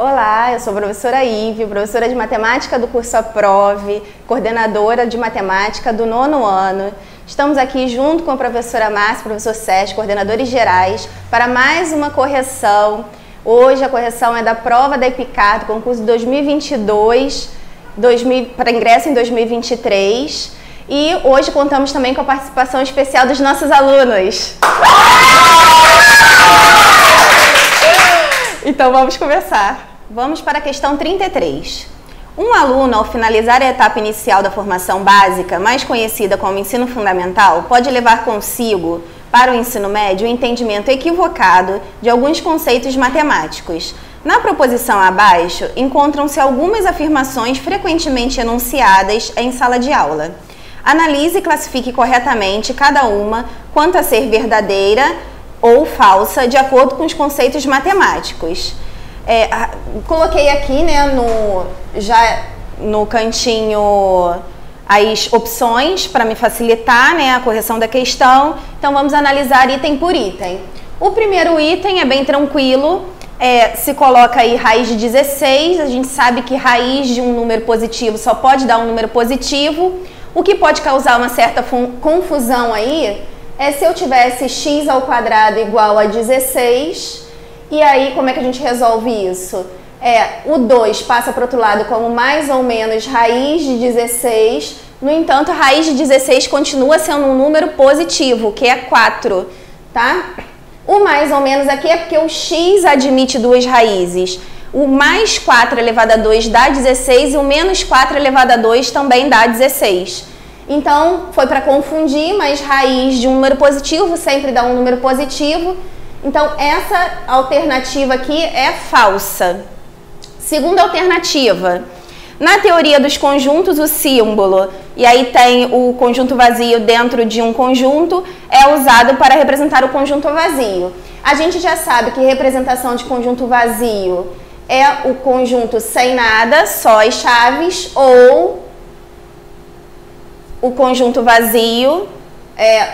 Olá, eu sou a professora Ivy, professora de matemática do curso Aprove, coordenadora de matemática do 9º ano. Estamos aqui junto com a professora Márcia, professor Sérgio, coordenadores gerais, para mais uma correção. Hoje a correção é da prova da EPICAR, do concurso de 2022, para ingresso em 2023. E hoje contamos também com a participação especial dos nossos alunos. Então vamos começar. Vamos para a questão 33. Um aluno, ao finalizar a etapa inicial da formação básica, mais conhecida como ensino fundamental, pode levar consigo para o ensino médio o entendimento equivocado de alguns conceitos matemáticos. Na proposição abaixo, encontram-se algumas afirmações frequentemente enunciadas em sala de aula. Analise e classifique corretamente cada uma quanto a ser verdadeira ou falsa, de acordo com os conceitos matemáticos. Coloquei aqui, né, já no cantinho as opções para me facilitar, né, a correção da questão. Então vamos analisar item por item. O primeiro item é bem tranquilo, se coloca aí raiz de 16, a gente sabe que raiz de um número positivo só pode dar um número positivo. O que pode causar uma certa confusão aí é se eu tivesse x ao quadrado igual a 16, e aí como é que a gente resolve isso? O 2 passa para o outro lado como mais ou menos raiz de 16, no entanto, a raiz de 16 continua sendo um número positivo, que é 4, tá? O mais ou menos aqui é porque o x admite duas raízes. O mais 4 elevado a 2 dá 16 e o menos 4 elevado a 2 também dá 16. Então, foi para confundir, mas raiz de um número positivo sempre dá um número positivo. Então, essa alternativa aqui é falsa. Segunda alternativa. Na teoria dos conjuntos, o símbolo, e aí tem o conjunto vazio dentro de um conjunto, é usado para representar o conjunto vazio. A gente já sabe que representação de conjunto vazio é o conjunto sem nada, só as chaves, ou o conjunto vazio,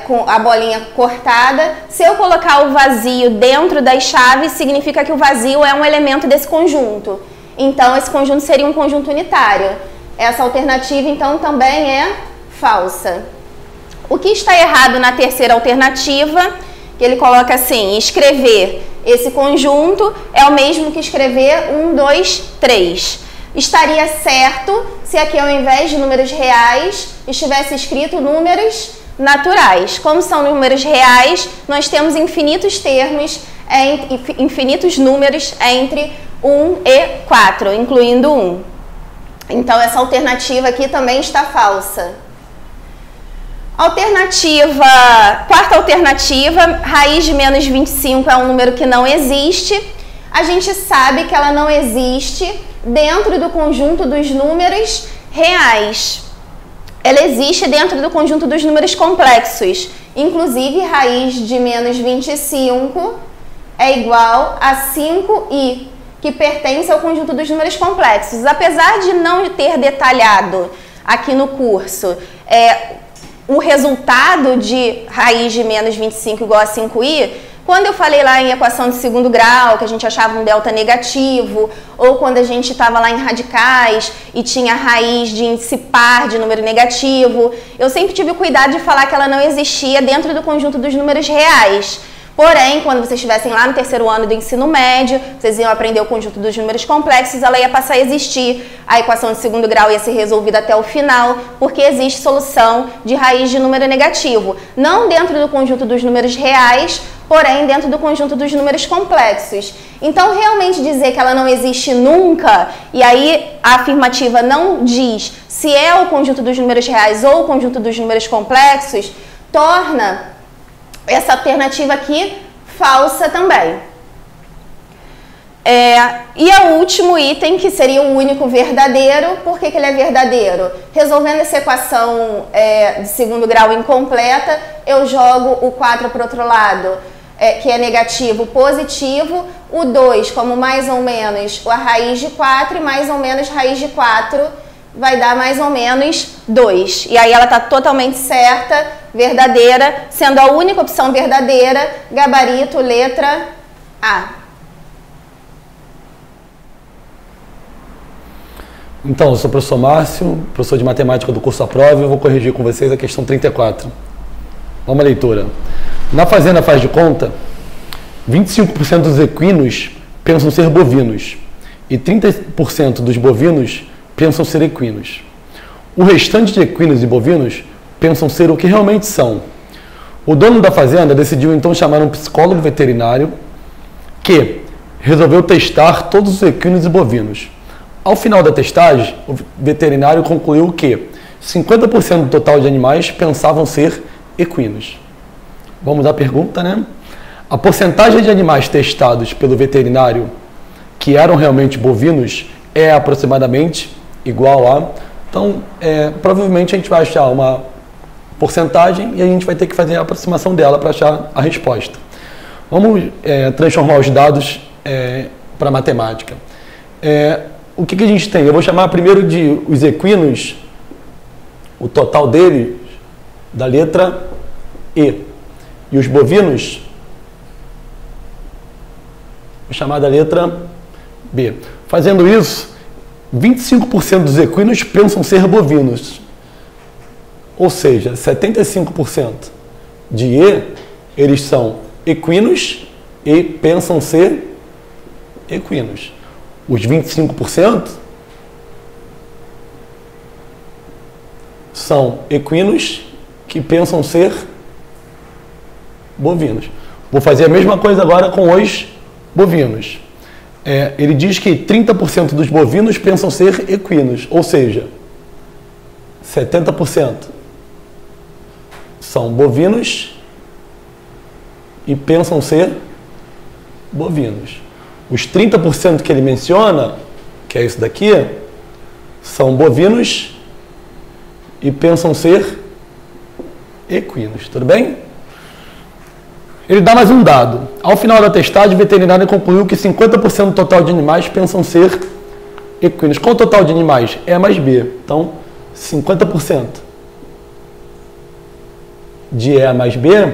com a bolinha cortada. Se eu colocar o vazio dentro das chaves, significa que o vazio é um elemento desse conjunto. Então, esse conjunto seria um conjunto unitário. Essa alternativa, então, também é falsa. O que está errado na terceira alternativa, que ele coloca assim, escrever esse conjunto é o mesmo que escrever 1, 2, 3. Estaria certo se aqui ao invés de números reais estivesse escrito números naturais. Como são números reais, nós temos infinitos termos, infinitos números entre 1 e 4, incluindo 1. Então essa alternativa aqui também está falsa. Quarta alternativa, raiz de menos 25 é um número que não existe. A gente sabe que ela não existe dentro do conjunto dos números reais. Ela existe dentro do conjunto dos números complexos. Inclusive, raiz de menos 25 é igual a 5i, que pertence ao conjunto dos números complexos. Apesar de não ter detalhado aqui no curso o resultado de raiz de menos 25 igual a 5i, quando eu falei lá em equação de segundo grau, que a gente achava um delta negativo, ou quando a gente estava lá em radicais e tinha raiz de índice par de número negativo, eu sempre tive o cuidado de falar que ela não existia dentro do conjunto dos números reais. Porém, quando vocês estivessem lá no terceiro ano do ensino médio, vocês iam aprender o conjunto dos números complexos, ela ia passar a existir. A equação de segundo grau ia ser resolvida até o final, porque existe solução de raiz de número negativo. Não dentro do conjunto dos números reais, porém dentro do conjunto dos números complexos. Então, realmente dizer que ela não existe nunca, e aí a afirmativa não diz se é o conjunto dos números reais ou o conjunto dos números complexos, torna essa alternativa aqui falsa também. E o último item, que seria o único verdadeiro. Por que ele é verdadeiro? Resolvendo essa equação de segundo grau incompleta, eu jogo o 4 para o outro lado, que é negativo, positivo. O 2 como mais ou menos a raiz de 4 e mais ou menos raiz de 4 vai dar mais ou menos 2. E aí ela está totalmente certa, verdadeira, sendo a única opção verdadeira, gabarito, letra A. Então, eu sou o professor Márcio, professor de matemática do curso Aprova, e eu vou corrigir com vocês a questão 34. Vamos à leitura. Na fazenda faz de conta, 25% dos equinos pensam ser bovinos e 30% dos bovinos pensam ser equinos. O restante de equinos e bovinos pensam ser o que realmente são. O dono da fazenda decidiu então chamar um psicólogo veterinário que resolveu testar todos os equinos e bovinos. Ao final da testagem, o veterinário concluiu que 50% do total de animais pensavam ser equinos. Vamos à pergunta, né? A porcentagem de animais testados pelo veterinário que eram realmente bovinos é aproximadamente igual a... Então, provavelmente a gente vai achar uma porcentagem e a gente vai ter que fazer a aproximação dela para achar a resposta. Vamos transformar os dados para matemática. O que a gente tem? Eu vou chamar primeiro de os equinos, o total deles, da letra E. E os bovinos, vou chamar da letra B. Fazendo isso, 25% dos equinos pensam ser bovinos. Ou seja, 75% de E, eles são equinos e pensam ser equinos. Os 25% são equinos que pensam ser bovinos. Vou fazer a mesma coisa agora com os bovinos. Ele diz que 30% dos bovinos pensam ser equinos, ou seja, 70% são bovinos e pensam ser bovinos. Os 30% que ele menciona, que é isso daqui, são bovinos e pensam ser equinos. Tudo bem? Ele dá mais um dado. Ao final da testagem, o veterinário concluiu que 50% do total de animais pensam ser equinos. Qual o total de animais? E mais B. Então, 50% de E mais B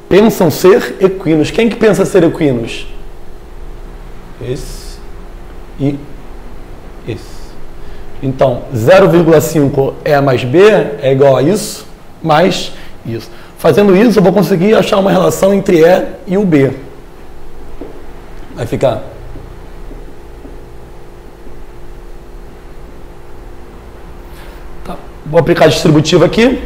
pensam ser equinos. Quem que pensa ser equinos? Esse e esse. Então, 0,5 E mais B é igual a isso, mais isso. Fazendo isso, eu vou conseguir achar uma relação entre E e o B. Vai ficar... Tá. Vou aplicar a distributiva aqui.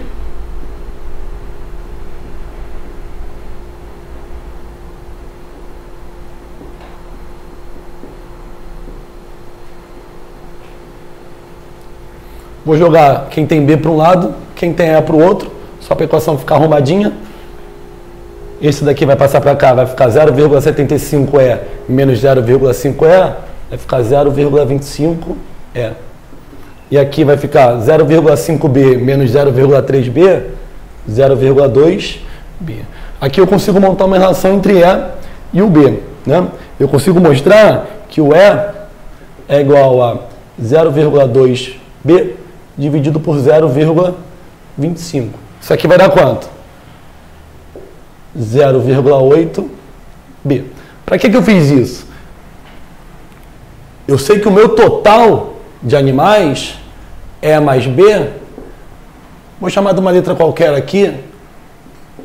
Vou jogar quem tem B para um lado, quem tem E para o outro, só para a equação ficar arrumadinha. Esse daqui vai passar para cá, vai ficar 0,75E menos 0,5E, vai ficar 0,25E. E aqui vai ficar 0,5B menos 0,3B, 0,2B. Aqui eu consigo montar uma relação entre E e o B, né? Eu consigo mostrar que o E é igual a 0,2B dividido por 0,25. Isso aqui vai dar quanto? 0,8B. Para que eu fiz isso? Eu sei que o meu total de animais, E mais B, vou chamar de uma letra qualquer aqui,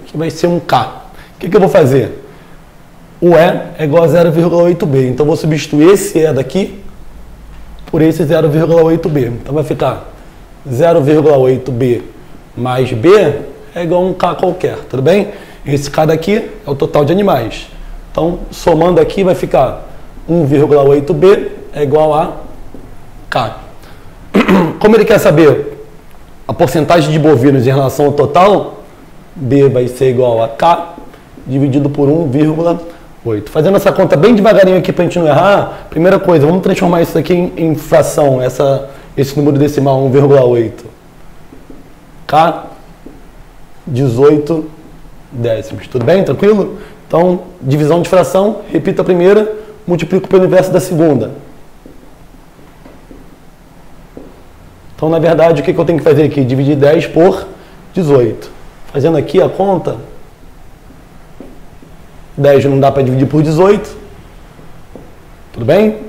que vai ser um K. O que eu vou fazer? O E é igual a 0,8B. Então, eu vou substituir esse E daqui por esse 0,8B. Então, vai ficar 0,8B mais B é igual a um K qualquer, tudo bem? Esse K daqui é o total de animais. Então, somando aqui, vai ficar 1,8B é igual a K. Como ele quer saber a porcentagem de bovinos em relação ao total, B vai ser igual a K dividido por 1,8. Fazendo essa conta bem devagarinho aqui para a gente não errar, primeira coisa, vamos transformar isso aqui em fração, esse número decimal 1,8. K, 18 décimos. Tudo bem? Tranquilo? Então, divisão de fração, repito a primeira, multiplico pelo inverso da segunda. Então, na verdade, o que eu tenho que fazer aqui? Dividir 10 por 18. Fazendo aqui a conta, 10 não dá para dividir por 18. Tudo bem?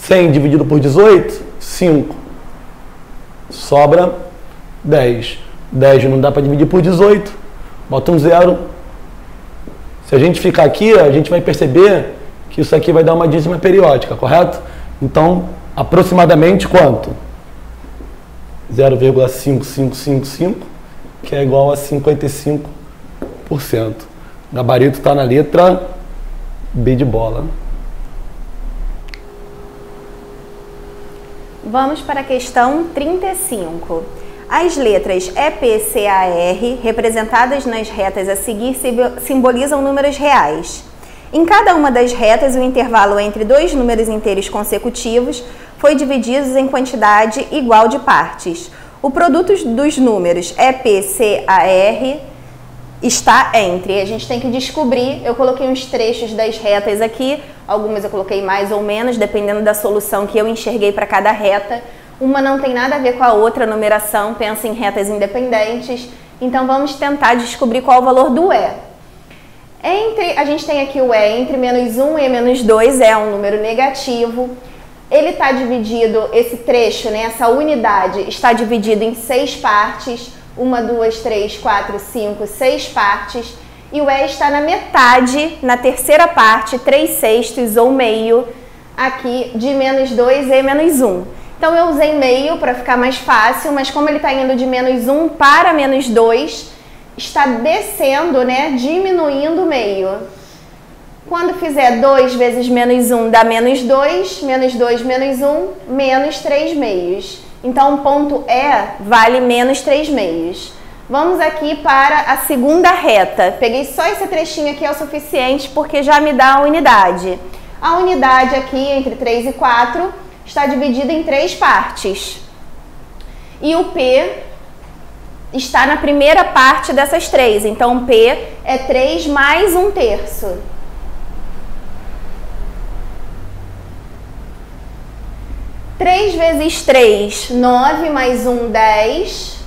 100 dividido por 18, 5. Sobra 10. 10 não dá para dividir por 18. Bota um 0. Se a gente ficar aqui, a gente vai perceber que isso aqui vai dar uma dízima periódica, correto? Então, aproximadamente quanto? 0,5555, que é igual a 55%. O gabarito está na letra B de bola. Vamos para a questão 35. As letras EPCAR, representadas nas retas a seguir, simbolizam números reais. Em cada uma das retas, o intervalo entre dois números inteiros consecutivos foi dividido em quantidade igual de partes. O produto dos números EPCAR está entre. A gente tem que descobrir, eu coloquei uns trechos das retas aqui, algumas eu coloquei mais ou menos, dependendo da solução que eu enxerguei para cada reta. Uma não tem nada a ver com a outra, a numeração, pensa em retas independentes. Então vamos tentar descobrir qual o valor do E. A gente tem aqui o E entre menos 1 e menos 2, é um número negativo. Ele está dividido, esse trecho, né, essa unidade, está dividido em 6 partes. 1, 2, 3, 4, 5, 6 partes. E o E está na metade, na terceira parte, 3/6 ou meio, aqui de menos 2 e menos 1. Então eu usei meio para ficar mais fácil, mas como ele está indo de menos 1 para menos 2, está descendo, né, diminuindo o meio. Quando fizer 2 vezes menos 1 dá menos 2, menos 2 menos 1, menos 3 meios. Então o ponto E vale menos 3 meios. Vamos aqui para a segunda reta. Peguei só esse trechinho aqui, é o suficiente porque já me dá a unidade. A unidade aqui entre 3 e 4 está dividida em 3 partes. E o P está na primeira parte dessas 3. Então P é 3 mais 1/3. 3 vezes 3, 9 mais 1, 10.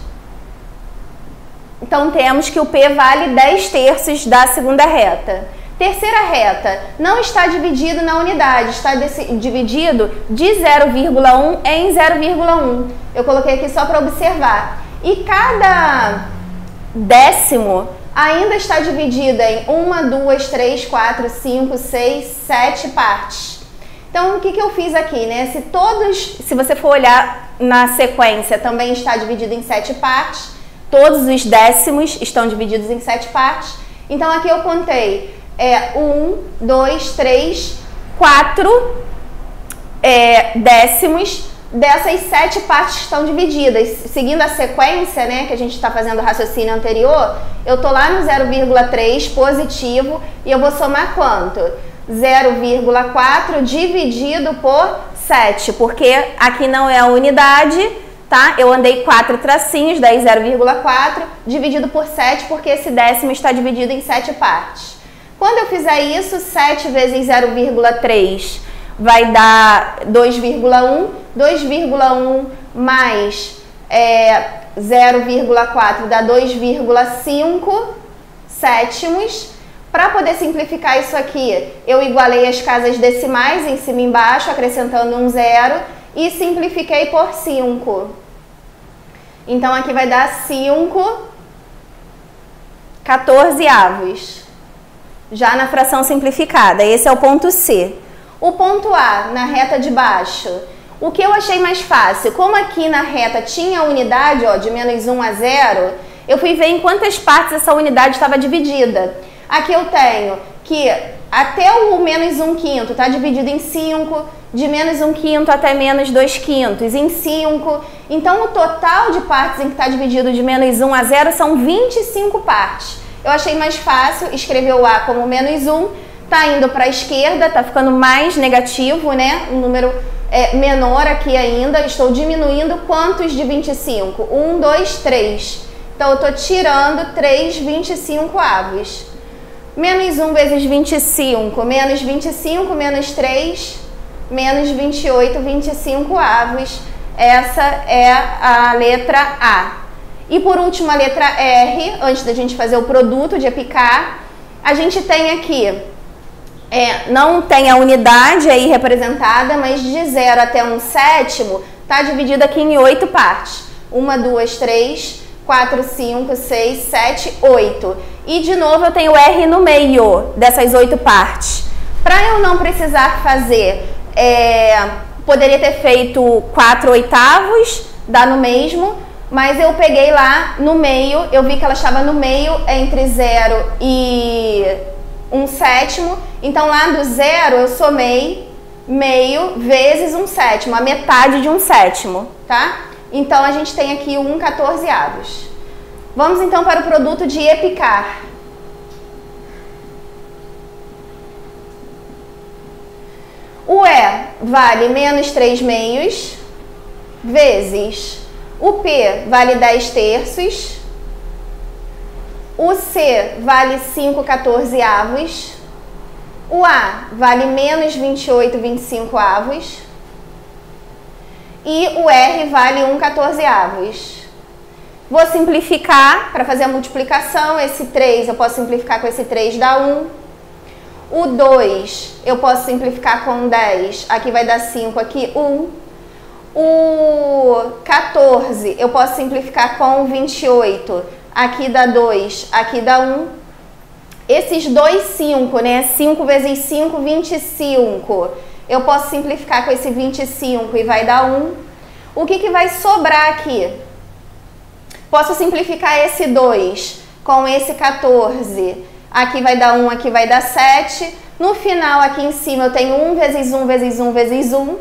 Então temos que o P vale 10/3 da segunda reta. Terceira reta, não está dividido na unidade, está dividido de 0,1 em 0,1. Eu coloquei aqui só para observar. E cada décimo ainda está dividido em 1, 2, 3, 4, 5, 6, 7 partes. Então, o que eu fiz aqui, né? Se você for olhar na sequência, também está dividido em 7 partes. Todos os décimos estão divididos em 7 partes. Então, aqui eu contei 1, 2, 3, 4 décimos dessas 7 partes que estão divididas. Seguindo a sequência, né, que a gente está fazendo o raciocínio anterior, eu estou lá no 0,3 positivo e eu vou somar quanto? 0,4 dividido por 7, porque aqui não é a unidade, tá? Eu andei 4 tracinhos, daí 0,4 dividido por 7, porque esse décimo está dividido em 7 partes. Quando eu fizer isso, 7 vezes 0,3 vai dar 2,1. 2,1 mais 0,4 dá 2,5 sétimos. Para poder simplificar isso aqui, eu igualei as casas decimais em cima e embaixo, acrescentando um 0 e simplifiquei por 5. Então aqui vai dar 5/14. Já na fração simplificada, esse é o ponto C. O ponto A, na reta de baixo, o que eu achei mais fácil, como aqui na reta tinha a unidade, ó, de menos 1 a 0, eu fui ver em quantas partes essa unidade estava dividida. Aqui eu tenho que até o menos 1/5 está dividido em 5, de menos 1/5 até menos 2/5 em 5. Então o total de partes em que está dividido de menos 1 a 0 são 25 partes. Eu achei mais fácil escrever o A como menos 1, está indo para a esquerda, está ficando mais negativo, né? Um número menor aqui ainda, estou diminuindo quantos de 25? 1, 2, 3. Então eu estou tirando 3/25. Menos 1 vezes 25, menos 25, menos 3, menos 28/25. Essa é a letra A. E por último a letra R, antes da gente fazer o produto de apicar, a gente tem aqui Não tem a unidade aí representada, mas de 0 até 1/7 está dividido aqui em 8 partes. 1, 2, 3, 4, 5, 6, 7, 8. E de novo eu tenho R no meio dessas 8 partes. Para eu não precisar fazer, poderia ter feito 4/8, dá no mesmo, mas eu peguei lá no meio, eu vi que ela estava no meio entre 0 e 1/7, então lá do 0 eu somei meio vezes 1/7, a metade de 1/7, tá? Então a gente tem aqui 1/14. Vamos então para o produto de EPICAR. O E vale menos 3/2 vezes o P vale 10/3, o C vale 5/14, o A vale menos 28/25 e o R vale 1/14. Vou simplificar para fazer a multiplicação. Esse 3 eu posso simplificar com esse 3, dá 1. O 2 eu posso simplificar com 10, aqui vai dar 5, aqui 1. O 14 eu posso simplificar com 28, aqui dá 2, aqui dá 1. Esses dois 5, né? 5 vezes 5, 25. Eu posso simplificar com esse 25 e vai dar 1. O que vai sobrar aqui? Posso simplificar esse 2 com esse 14. Aqui vai dar 1, aqui vai dar 7. No final, aqui em cima, eu tenho 1 vezes 1 vezes 1 vezes 1,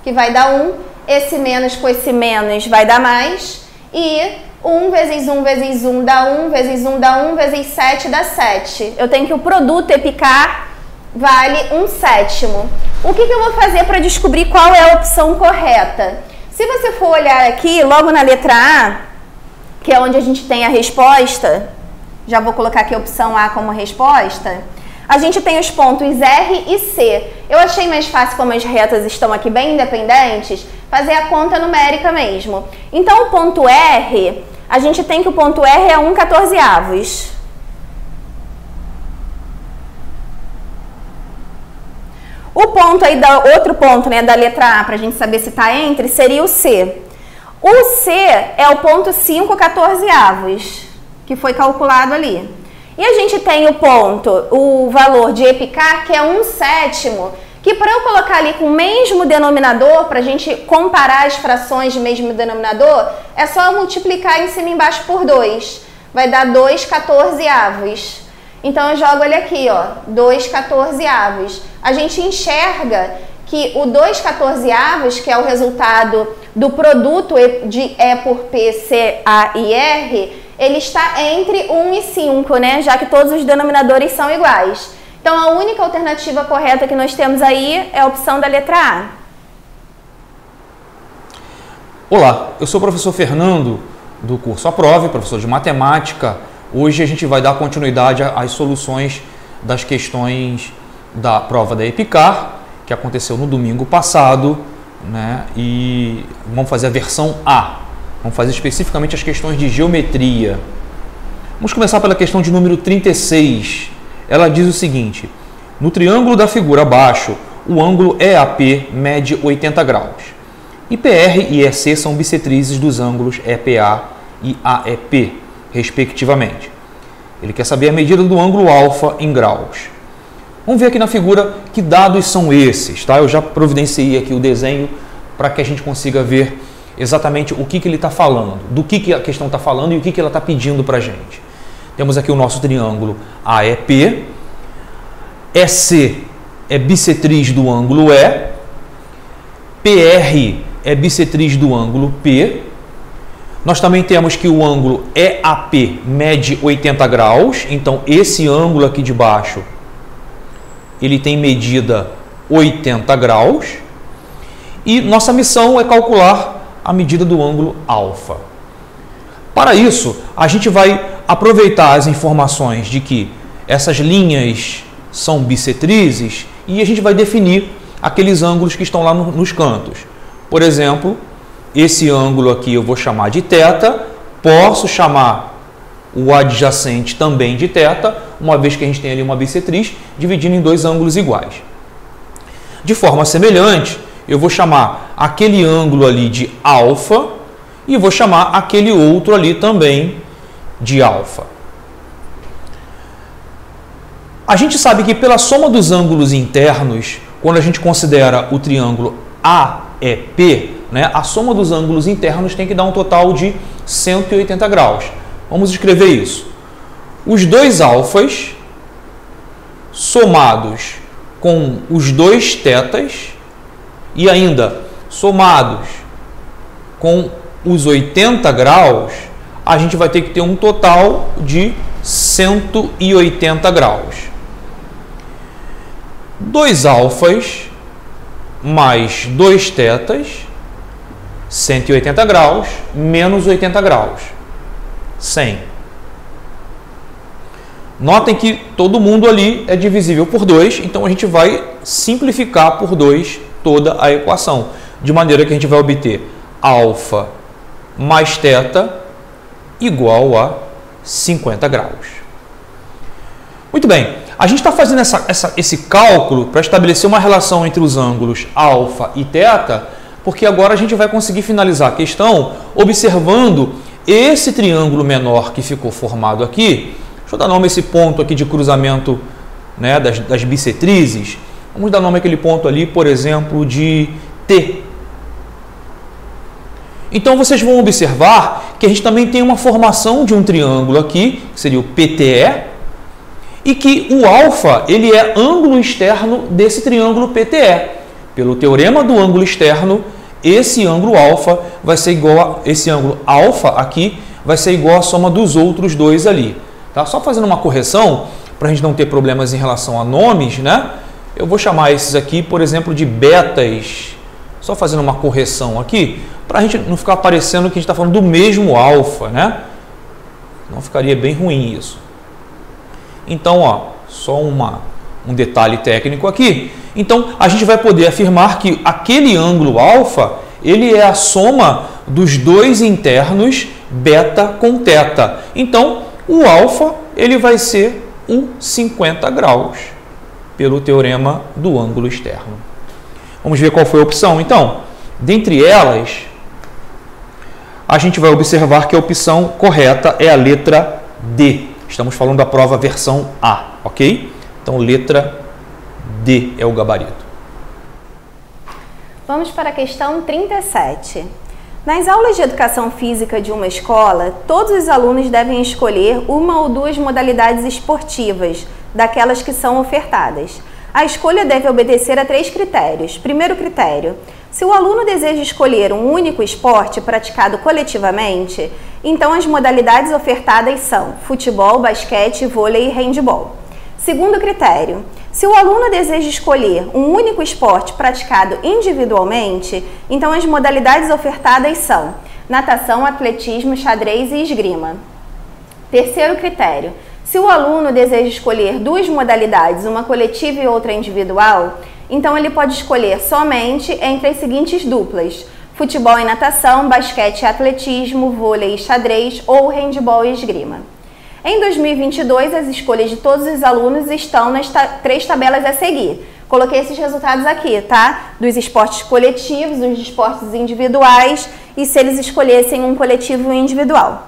que vai dar 1. Esse menos com esse menos vai dar mais. E 1 vezes 1 vezes 1 dá 1, vezes 1 dá 1, vezes 7 dá 7. Eu tenho que o produto EPICAR vale 1/7. O que eu vou fazer para descobrir qual é a opção correta? Se você for olhar aqui, logo na letra A, que é onde a gente tem a resposta, já vou colocar aqui a opção A como resposta, a gente tem os pontos R e C. Eu achei mais fácil, como as retas estão aqui bem independentes, fazer a conta numérica mesmo. Então, o ponto R, a gente tem que o ponto R é 1/14. O ponto aí, outro ponto, né, da letra A, para a gente saber se está entre, seria o C. O C é o ponto 5/14, que foi calculado ali. E a gente tem o valor de EPICAR, que é 1/7, que para eu colocar ali com o mesmo denominador, para a gente comparar as frações de mesmo denominador, é só eu multiplicar em cima e embaixo por 2. Vai dar 2/14. Então eu jogo ele aqui, ó, 2/14. A gente enxerga que o 2/14, que é o resultado do produto de E por P, C, A e R, ele está entre 1 e 5, né? Já que todos os denominadores são iguais. Então, a única alternativa correta que nós temos aí é a opção da letra A. Olá, eu sou o professor Fernando, do curso Aprove, professor de matemática. Hoje a gente vai dar continuidade às soluções das questões da prova da EPICAR, que aconteceu no domingo passado, né? E vamos fazer a versão A. Vamos fazer especificamente as questões de geometria. Vamos começar pela questão de número 36. Ela diz o seguinte: no triângulo da figura abaixo, o ângulo EAP mede 80 graus. IPR e EC são bissetrizes dos ângulos EPA e AEP, respectivamente. Ele quer saber a medida do ângulo alfa em graus. Vamos ver aqui na figura que dados são esses, tá? Eu já providenciei aqui o desenho para que a gente consiga ver exatamente o que ele está falando, do que a questão está falando e o que ela está pedindo para a gente. Temos aqui o nosso triângulo AEP, EC é bissetriz do ângulo E, PR é bissetriz do ângulo P. Nós também temos que o ângulo EAP mede 80 graus, então esse ângulo aqui de baixo, ele tem medida 80 graus. E nossa missão é calcular a medida do ângulo alfa. Para isso, a gente vai aproveitar as informações de que essas linhas são bissetrizes e a gente vai definir aqueles ângulos que estão lá nos cantos. Por exemplo, esse ângulo aqui eu vou chamar de θ, posso chamar o adjacente também de θ, uma vez que a gente tem ali uma bissetriz dividindo em dois ângulos iguais. De forma semelhante, eu vou chamar aquele ângulo ali de alfa e vou chamar aquele outro ali também de alfa. A gente sabe que pela soma dos ângulos internos, quando a gente considera o triângulo AEP, né, a soma dos ângulos internos tem que dar um total de 180 graus. Vamos escrever isso. Os dois alfas somados com os dois tetas e ainda somados com os 80 graus, a gente vai ter que ter um total de 180 graus. 2 alfas mais 2 tetas, 180 graus, menos 80 graus, 100. Notem que todo mundo ali é divisível por 2, então a gente vai simplificar por 2 toda a equação, de maneira que a gente vai obter alfa mais θ igual a 50 graus. Muito bem, a gente está fazendo esse cálculo para estabelecer uma relação entre os ângulos alfa e θ, porque agora a gente vai conseguir finalizar a questão observando esse triângulo menor que ficou formado aqui. Deixa eu dar nome a esse ponto aqui de cruzamento, né, das bissetrizes. Vamos dar nome àquele ponto ali, por exemplo, de T. Então, vocês vão observar que a gente também tem uma formação de um triângulo aqui, que seria o PTE, e que o alfa ele é ângulo externo desse triângulo PTE. Pelo teorema do ângulo externo, esse ângulo alfa vai ser igual a esse ângulo alfa aqui vai ser igual à soma dos outros dois ali. Tá? Só fazendo uma correção, para a gente não ter problemas em relação a nomes, né? Eu vou chamar esses aqui, por exemplo, de betas. Só fazendo uma correção aqui, para a gente não ficar parecendo que a gente está falando do mesmo alfa, né? Não ficaria bem ruim isso. Então, ó, só um detalhe técnico aqui. Então, a gente vai poder afirmar que aquele ângulo alfa, ele é a soma dos dois internos beta com θ. Então, o alfa ele vai ser um 50 graus, pelo teorema do ângulo externo. Vamos ver qual foi a opção. Então, dentre elas, a gente vai observar que a opção correta é a letra D. Estamos falando da prova versão A, ok? Então, letra D é o gabarito. Vamos para a questão 37. Nas aulas de educação física de uma escola, todos os alunos devem escolher uma ou duas modalidades esportivas, daquelas que são ofertadas. A escolha deve obedecer a 3 critérios. Primeiro critério: se o aluno deseja escolher um único esporte praticado coletivamente, então as modalidades ofertadas são futebol, basquete, vôlei e handebol. Segundo critério: se o aluno deseja escolher um único esporte praticado individualmente, então as modalidades ofertadas são natação, atletismo, xadrez e esgrima. Terceiro critério: se o aluno deseja escolher 2 modalidades, uma coletiva e outra individual, então ele pode escolher somente entre as seguintes duplas: futebol e natação, basquete e atletismo, vôlei e xadrez ou handebol e esgrima. Em 2022, as escolhas de todos os alunos estão nas 3 tabelas a seguir. Coloquei esses resultados aqui, tá? Dos esportes coletivos, dos esportes individuais e se eles escolhessem um coletivo e um individual.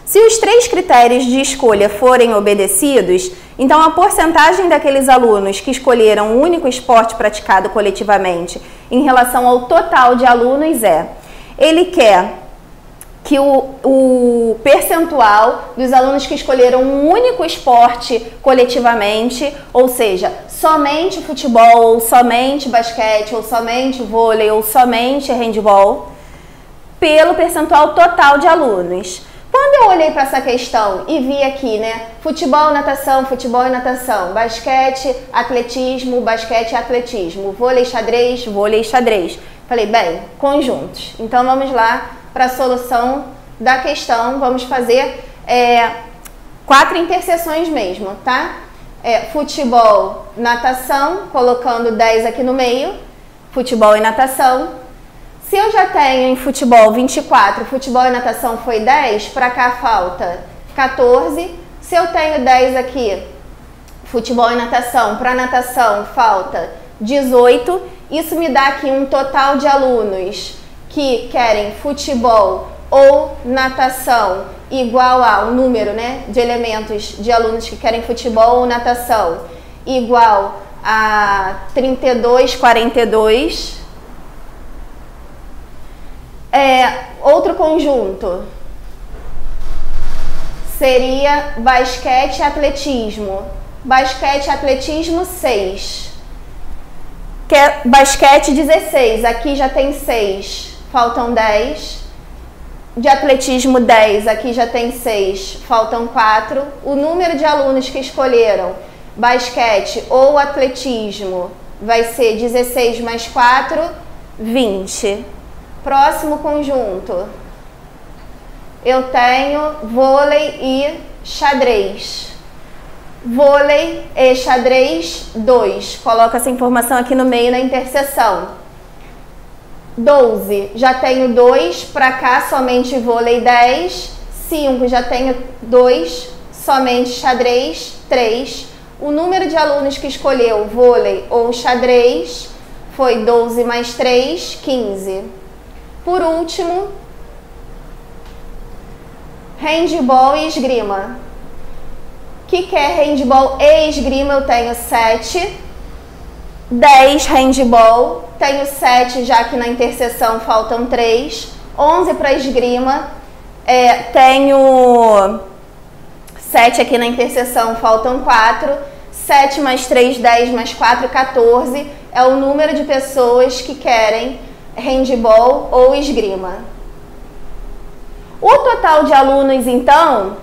Se os 3 critérios de escolha forem obedecidos, então a porcentagem daqueles alunos que escolheram um único esporte praticado coletivamente em relação ao total de alunos ele quer que o percentual dos alunos que escolheram um único esporte coletivamente, ou seja, somente futebol, ou somente basquete, ou somente vôlei, ou somente handebol, pelo percentual total de alunos. Quando eu olhei para essa questão e vi aqui, né, futebol e natação, basquete, atletismo, vôlei e xadrez, falei, bem, conjuntos. Então vamos lá para a solução da questão, vamos fazer 4 interseções mesmo, tá? Futebol, natação, colocando 10 aqui no meio, futebol e natação. Se eu já tenho em futebol 24, futebol e natação foi 10, para cá falta 14, Se eu tenho 10 aqui, futebol e natação, para natação falta 18, isso me dá aqui um total de alunos que querem futebol ou natação igual ao número, né, de elementos de alunos que querem futebol ou natação igual a 32, 42. Outro conjunto seria basquete e atletismo. Basquete e atletismo 6. Basquete 16, aqui já tem 6, faltam 10. De atletismo 10, aqui já tem 6, faltam 4. O número de alunos que escolheram basquete ou atletismo vai ser 16 mais 4, 20. Próximo conjunto. Eu tenho vôlei e xadrez. Vôlei e xadrez 2. Coloca essa informação aqui no meio na interseção. 12, já tenho 2, para cá somente vôlei 10. 5, já tenho 2, somente xadrez 3. O número de alunos que escolheu vôlei ou xadrez foi 12 mais 3, 15. Por último, handball e esgrima. O que é handball e esgrima? Eu tenho 7. 10 handball, tenho 7 já que na interseção faltam 3. 11 para esgrima, tenho 7 aqui na interseção, faltam 4. 7 mais 3, 10 mais 4, 14. É o número de pessoas que querem handball ou esgrima. O total de alunos, então,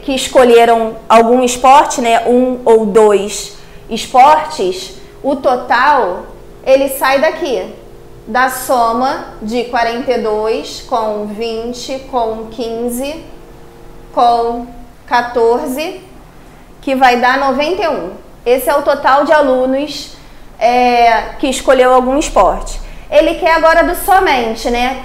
que escolheram algum esporte, né, 1 ou 2 esportes, o total, ele sai daqui, da soma de 42 com 20, com 15, com 14, que vai dar 91. Esse é o total de alunos que escolheu algum esporte. Ele quer agora do somente, né?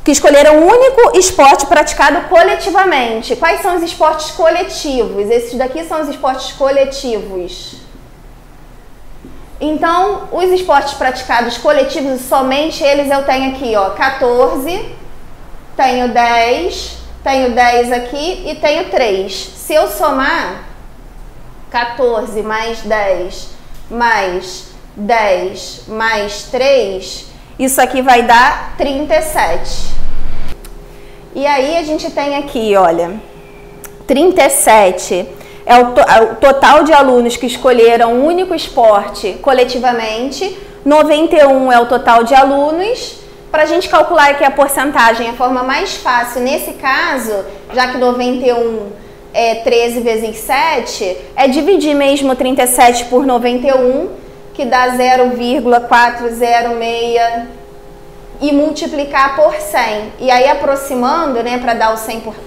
Que escolheram um único esporte praticado coletivamente. Quais são os esportes coletivos? Esses daqui são os esportes coletivos. Então, os esportes praticados coletivos, somente eles eu tenho aqui, ó, 14, tenho 10 aqui e tenho 3. Se eu somar 14 mais 10 mais 10 mais 3, isso aqui vai dar 37. E aí a gente tem aqui, olha, 37 é o total de alunos que escolheram um único esporte coletivamente. 91 é o total de alunos. Para a gente calcular aqui a porcentagem, a forma mais fácil nesse caso, já que 91 é 13 vezes 7, é dividir mesmo 37 por 91, que dá 0,406 e multiplicar por 100. E aí aproximando, né, para dar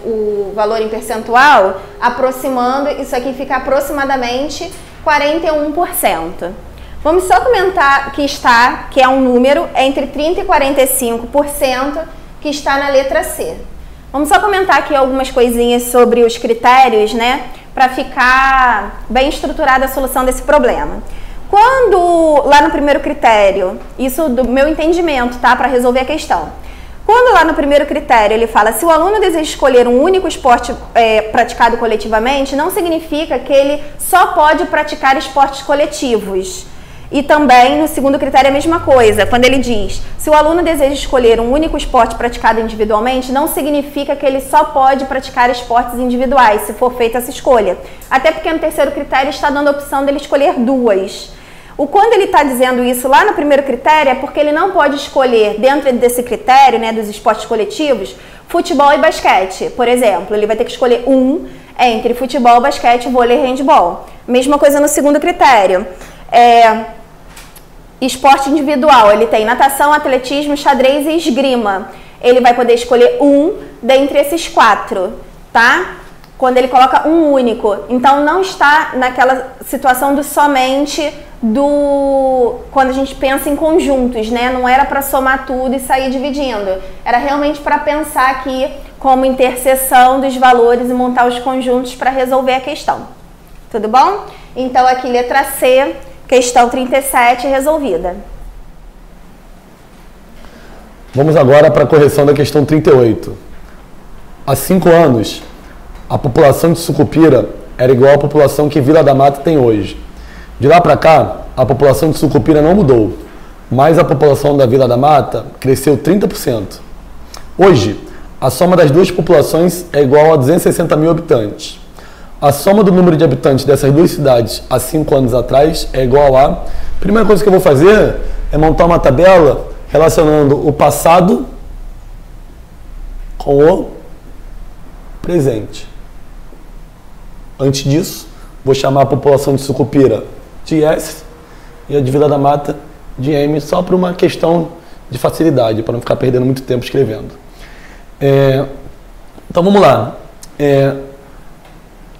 o valor em percentual, aproximando, isso aqui fica aproximadamente 41%. Vamos só comentar que é um número entre 30% e 45%, que está na letra C. Vamos só comentar aqui algumas coisinhas sobre os critérios, né, para ficar bem estruturada a solução desse problema. Quando, lá no primeiro critério, isso do meu entendimento, tá, para resolver a questão. Quando lá no primeiro critério ele fala se o aluno deseja escolher um único esporte praticado coletivamente, não significa que ele só pode praticar esportes coletivos. E também no segundo critério é a mesma coisa, quando ele diz se o aluno deseja escolher um único esporte praticado individualmente, não significa que ele só pode praticar esportes individuais, se for feita essa escolha. Até porque no terceiro critério está dando a opção dele escolher duas. Quando ele está dizendo isso lá no primeiro critério é porque ele não pode escolher dentro desse critério, né, dos esportes coletivos, futebol e basquete, por exemplo. Ele vai ter que escolher um entre futebol, basquete, vôlei e handball. Mesma coisa no segundo critério. Esporte individual, ele tem natação, atletismo, xadrez e esgrima. Ele vai poder escolher um dentre esses 4, tá? Quando ele coloca um único. Então não está naquela situação do somente quando a gente pensa em conjuntos, né? Não era para somar tudo e sair dividindo. Era realmente para pensar aqui como interseção dos valores e montar os conjuntos para resolver a questão. Tudo bom? Então, aqui, letra C, questão 37, resolvida. Vamos agora para a correção da questão 38. Há 5 anos, a população de Sucupira era igual à população que Vila da Mata tem hoje. De lá para cá, a população de Sucupira não mudou, mas a população da Vila da Mata cresceu 30%. Hoje, a soma das duas populações é igual a 260 mil habitantes. A soma do número de habitantes dessas duas cidades há 5 anos atrás é igual a... Primeira coisa que eu vou fazer é montar uma tabela relacionando o passado com o presente. Antes disso, vou chamar a população de Sucupira de S e a de Vila da Mata de M, só por uma questão de facilidade, para não ficar perdendo muito tempo escrevendo. Então vamos lá.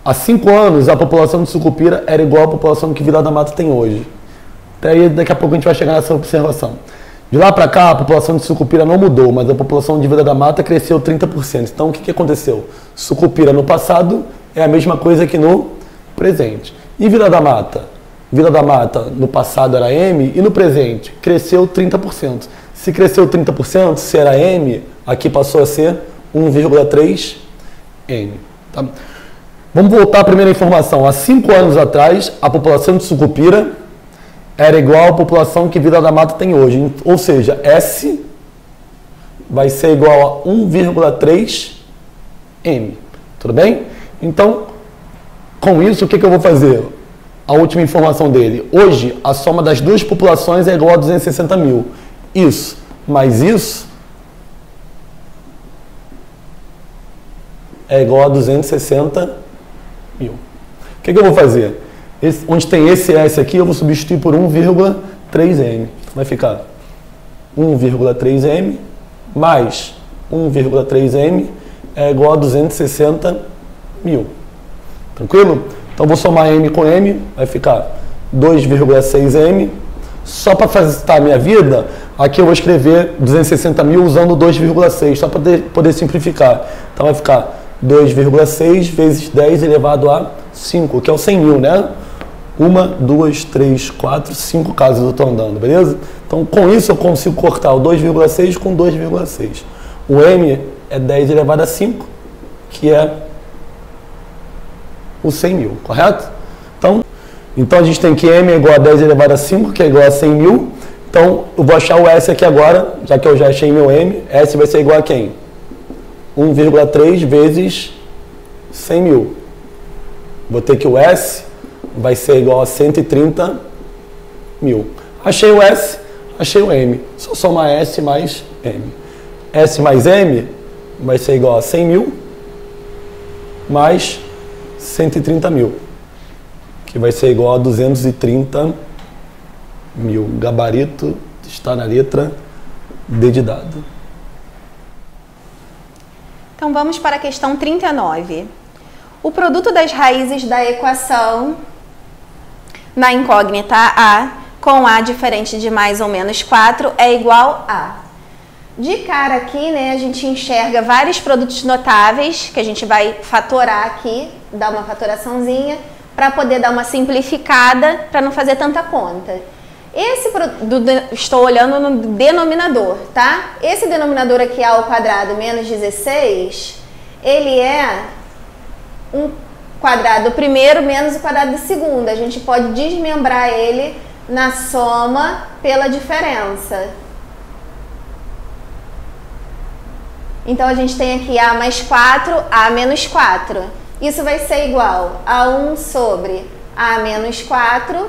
Há 5 anos, a população de Sucupira era igual à população que Vila da Mata tem hoje. Até aí, daqui a pouco a gente vai chegar nessa observação. De lá para cá, a população de Sucupira não mudou, mas a população de Vila da Mata cresceu 30%. Então, o que aconteceu? Sucupira no passado é a mesma coisa que no presente. E Vila da Mata? Vila da Mata no passado era M e no presente cresceu 30%. Se cresceu 30%, se era M, aqui passou a ser 1,3 M. Tá? Vamos voltar à primeira informação. Há 5 anos atrás, a população de Sucupira era igual à população que Vila da Mata tem hoje. Ou seja, S vai ser igual a 1,3 M. Tudo bem? Então, com isso, o que eu vou fazer? A última informação dele. Hoje, a soma das duas populações é igual a 260 mil. Isso mais isso é igual a 260 mil. O que eu vou fazer? Onde tem esse S aqui, eu vou substituir por 1,3M. Vai ficar 1,3M mais 1,3M é igual a 260 mil. Tranquilo? Então, vou somar M com M, vai ficar 2,6M. Só para facilitar a minha vida, aqui eu vou escrever 260 mil usando 2,6, só para poder simplificar. Então, vai ficar 2,6 vezes 10 elevado a 5, que é o 100 mil, né? 1, 2, 3, 4, 5 casas eu estou andando, beleza? Então, com isso eu consigo cortar o 2,6 com 2,6. O M é 10 elevado a 5, que é o 100 mil, correto? Então a gente tem que M é igual a 10 elevado a 5, que é igual a 100 mil. Então, eu vou achar o S aqui agora, já que eu já achei meu M. S vai ser igual a quem? 1,3 vezes 100 mil. Vou ter que o S vai ser igual a 130 mil. Achei o S, achei o M. Só somar S mais M. S mais M vai ser igual a 100 mil mais 130 mil, que vai ser igual a 230 mil. Gabarito está na letra D de dado. Então, vamos para a questão 39. O produto das raízes da equação na incógnita A com A diferente de mais ou menos 4 é igual a... De cara aqui, né, a gente enxerga vários produtos notáveis que a gente vai fatorar aqui, dar uma fatoraçãozinha, para poder dar uma simplificada, para não fazer tanta conta. Estou olhando no denominador, tá? Esse denominador aqui, A ao quadrado menos 16, ele é um quadrado do primeiro menos o quadrado do segundo. A gente pode desmembrar ele na soma pela diferença. Então, a gente tem aqui A mais 4, A menos 4. Isso vai ser igual a 1 sobre A menos 4.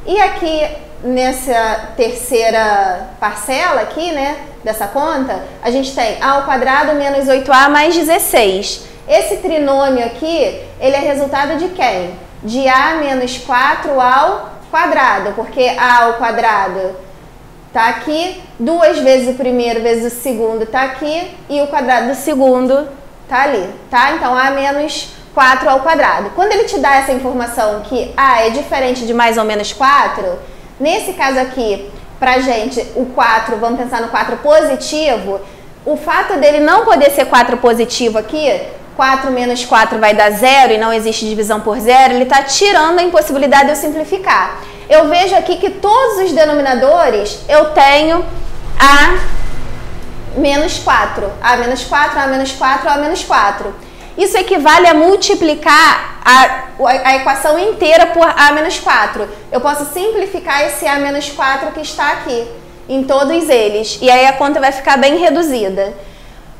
E aqui, nessa terceira parcela aqui, né, dessa conta, a gente tem A ao quadrado menos 8A mais 16. Esse trinômio aqui, ele é resultado de quem? De A menos 4 ao quadrado, porque A ao quadrado está aqui, 2 vezes o primeiro vezes o segundo está aqui, e o quadrado do segundo está ali, tá? Então, A menos 4 ao quadrado. Quando ele te dá essa informação que A é diferente de mais ou menos 4, nesse caso aqui, pra gente, o 4, vamos pensar no 4 positivo, o fato dele não poder ser 4 positivo aqui, 4 menos 4 vai dar 0 e não existe divisão por 0, ele está tirando a impossibilidade de eu simplificar. Eu vejo aqui que todos os denominadores eu tenho A menos 4, A menos 4, A menos 4, A menos 4. Isso equivale a multiplicar a equação inteira por A menos 4. Eu posso simplificar esse A menos 4 que está aqui, em todos eles. E aí a conta vai ficar bem reduzida.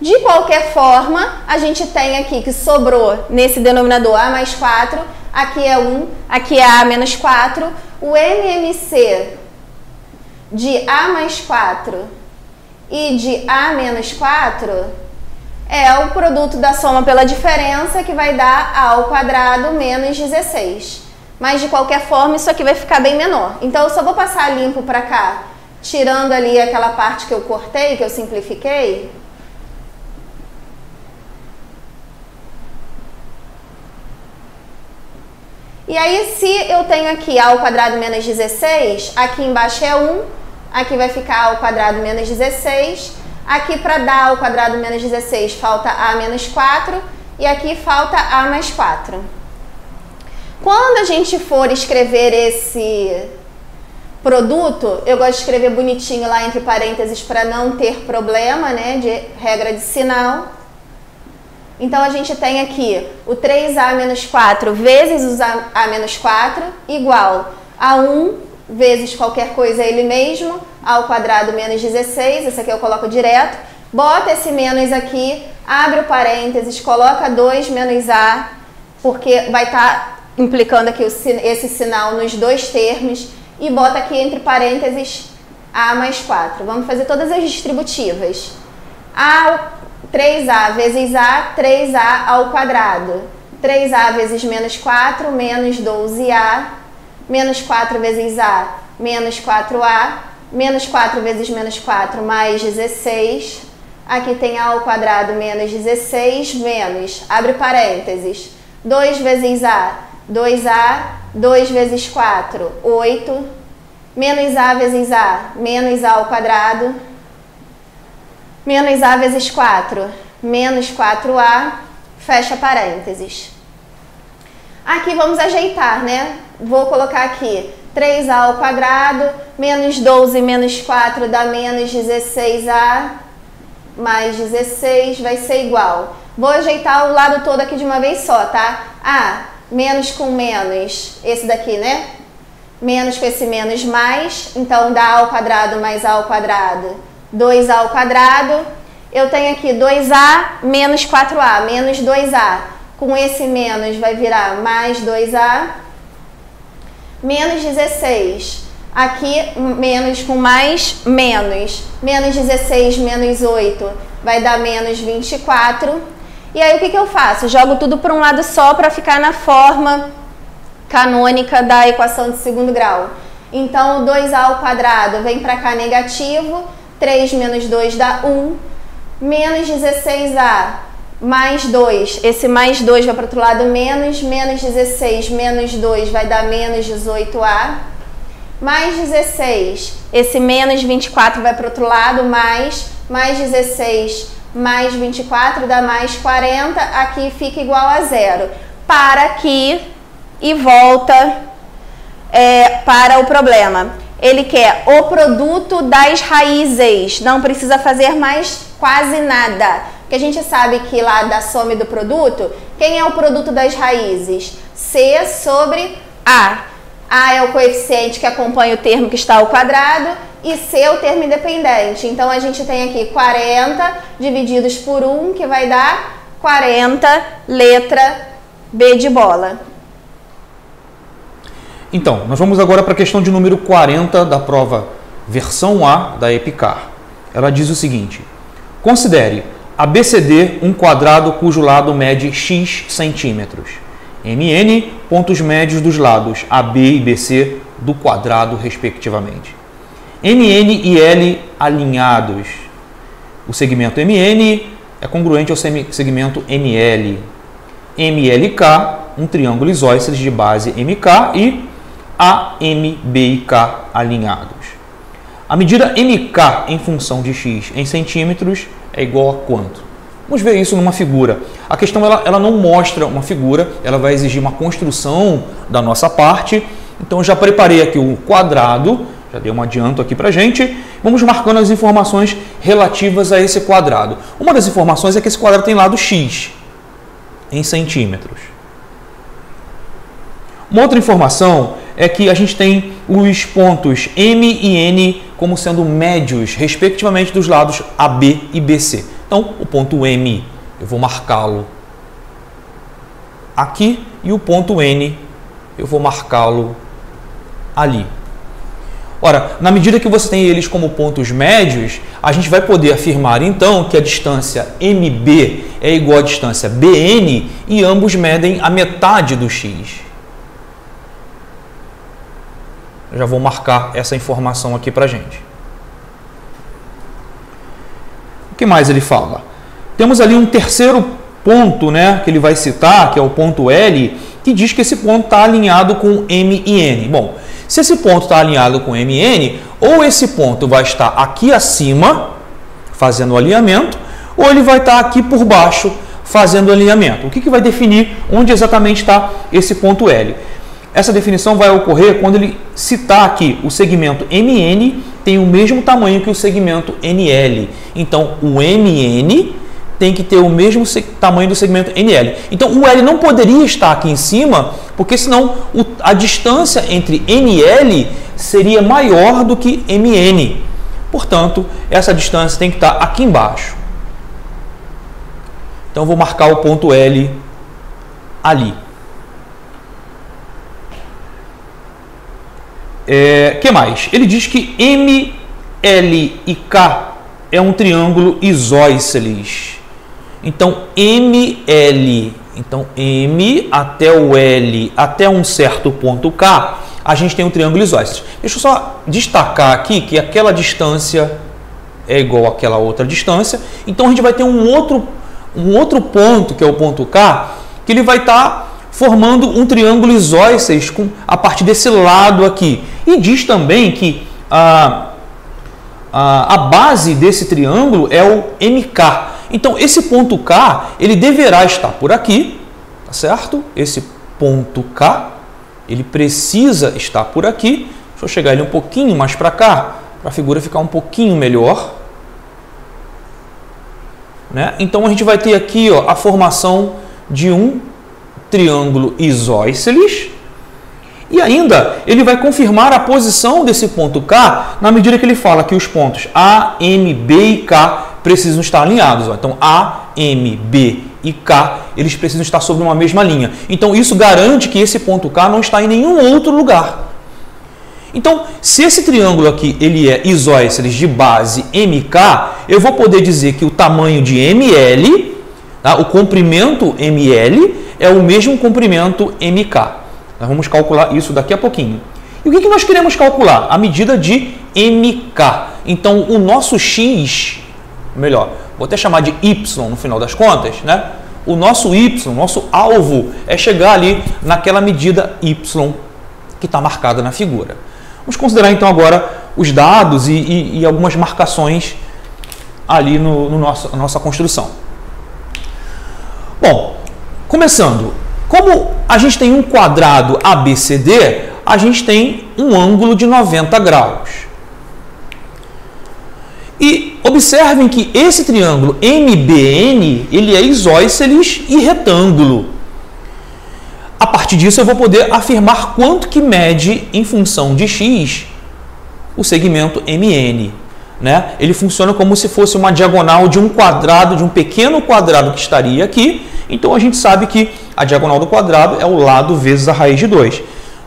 De qualquer forma, a gente tem aqui que sobrou nesse denominador A mais 4, aqui é 1, aqui é A menos 4. O MMC de A mais 4 e de A menos 4 é o produto da soma pela diferença, que vai dar A ao quadrado menos 16. Mas, de qualquer forma, isso aqui vai ficar bem menor. Então, eu só vou passar limpo para cá, tirando ali aquela parte que eu cortei, que eu simplifiquei. E aí, se eu tenho aqui A ao quadrado menos 16, aqui embaixo é 1, aqui vai ficar A ao quadrado menos 16... Aqui para dar A ao quadrado menos 16 falta A menos 4 e aqui falta A mais 4. Quando a gente for escrever esse produto, eu gosto de escrever bonitinho lá entre parênteses para não ter problema, né, de regra de sinal. Então a gente tem aqui o 3A menos 4 vezes o A menos 4 igual a 1 vezes qualquer coisa ele mesmo, A ao quadrado menos 16, esse aqui eu coloco direto, bota esse menos aqui, abre o parênteses, coloca 2 menos A, porque vai estar implicando aqui esse sinal nos dois termos, e bota aqui entre parênteses A mais 4. Vamos fazer todas as distributivas. 3A vezes A, 3A ao quadrado. 3A vezes menos 4, menos 12A. Menos 4 vezes A, menos 4A, menos 4 vezes menos 4, mais 16. Aqui tem A ao quadrado menos 16, menos, abre parênteses, 2 vezes A, 2A, 2 vezes 4, 8, menos A vezes A, menos A ao quadrado, menos A vezes 4, menos 4A, fecha parênteses. Aqui vamos ajeitar, né? Vou colocar aqui 3A ao quadrado, menos 12 menos 4 dá menos 16A, mais 16 vai ser igual. Vou ajeitar o lado todo aqui de uma vez só, tá? Menos com menos, esse daqui, né? Menos com esse menos mais, então dá A ao quadrado mais A ao quadrado, 2A ao quadrado. Eu tenho aqui 2A menos 4A, menos 2A. Com esse menos vai virar mais 2A, menos 16. Aqui, menos com mais, menos. Menos 16 menos 8 vai dar menos 24. E aí, o que eu faço? Jogo tudo para um lado só para ficar na forma canônica da equação de segundo grau. Então, o 2A ao quadrado vem para cá negativo, 3 menos 2 dá 1, menos 16A mais 2, esse mais 2 vai para o outro lado, menos 16 menos 2 vai dar menos 18A, mais 16, esse menos 24 vai para o outro lado, mais 16 mais 24 dá mais 40, aqui fica igual a 0. Para aqui e volta para o problema. Ele quer o produto das raízes, não precisa fazer mais quase nada. Porque a gente sabe que lá da soma e do produto, quem é o produto das raízes? C sobre A. A é o coeficiente que acompanha o termo que está ao quadrado e C é o termo independente. Então, a gente tem aqui 40 divididos por 1, que vai dar 40, letra B de bola. Então, nós vamos agora para a questão de número 40 da prova versão A da EPICAR. Ela diz o seguinte: considere ABCD um quadrado cujo lado mede x centímetros. MN, pontos médios dos lados AB e BC do quadrado, respectivamente. MN e L alinhados. O segmento MN é congruente ao segmento ML. MLK, um triângulo isósceles de base MK e AM, B e K alinhados. A medida MK em função de x em centímetros é igual a quanto? Vamos ver isso numa figura. A questão ela não mostra uma figura, ela vai exigir uma construção da nossa parte. Então eu já preparei aqui o quadrado, já dei um adianto aqui para a gente. Vamos marcando as informações relativas a esse quadrado. Uma das informações é que esse quadrado tem lado x em centímetros. Uma outra informação é que a gente tem os pontos M e N como sendo médios, respectivamente, dos lados AB e BC. Então, o ponto M, eu vou marcá-lo aqui, e o ponto N, eu vou marcá-lo ali. Ora, na medida que você tem eles como pontos médios, a gente vai poder afirmar, então, que a distância MB é igual à distância BN e ambos medem a metade do x. Eu já vou marcar essa informação aqui para a gente. O que mais ele fala? Temos ali um terceiro ponto, né, que ele vai citar, que é o ponto L, que diz que esse ponto está alinhado com M e N. Bom, se esse ponto está alinhado com M e N, ou esse ponto vai estar aqui acima, fazendo o alinhamento, ou ele vai estar aqui por baixo, fazendo o alinhamento. O que vai definir onde exatamente está esse ponto L? Essa definição vai ocorrer quando ele citar aqui o segmento MN tem o mesmo tamanho que o segmento NL. Então, o MN tem que ter o mesmo tamanho do segmento NL. Então, o L não poderia estar aqui em cima, porque senão a distância entre NL seria maior do que MN. Portanto, essa distância tem que estar aqui embaixo. Então, eu vou marcar o ponto L ali. Que mais? Ele diz que M, L e K é um triângulo isósceles. Então, ML, então M até o L até um certo ponto K, a gente tem um triângulo isósceles. Deixa eu só destacar aqui que aquela distância é igual àquela outra distância. Então, a gente vai ter um outro ponto, que é o ponto K, que ele vai estar formando um triângulo isósceles a partir desse lado aqui. E diz também que a base desse triângulo é o MK. Então, esse ponto K, ele deverá estar por aqui, tá certo? Esse ponto K, ele precisa estar por aqui. Deixa eu chegar ele um pouquinho mais para cá, para a figura ficar um pouquinho melhor. Né? Então, a gente vai ter aqui, ó, a formação de um triângulo isósceles, e ainda ele vai confirmar a posição desse ponto K na medida que ele fala que os pontos A, M, B e K precisam estar alinhados. Então, A, M, B e K, eles precisam estar sobre uma mesma linha. Então, isso garante que esse ponto K não está em nenhum outro lugar. Então, se esse triângulo aqui ele é isósceles de base MK, eu vou poder dizer que o tamanho de ML, tá, o comprimento ML, é o mesmo comprimento MK. Nós vamos calcular isso daqui a pouquinho. E o que nós queremos calcular? A medida de MK. Então, o nosso X, melhor, vou até chamar de Y no final das contas, né? O nosso Y, nosso alvo, é chegar ali naquela medida Y que está marcada na figura. Vamos considerar então agora os dados e algumas marcações ali na nossa construção. Bom, começando, como a gente tem um quadrado ABCD, a gente tem um ângulo de 90 graus. E observem que esse triângulo MBN, ele é isósceles e retângulo. A partir disso eu vou poder afirmar quanto que mede em função de x o segmento MN. Né? Ele funciona como se fosse uma diagonal de um quadrado, de um pequeno quadrado que estaria aqui. Então, a gente sabe que a diagonal do quadrado é o lado vezes a raiz de 2.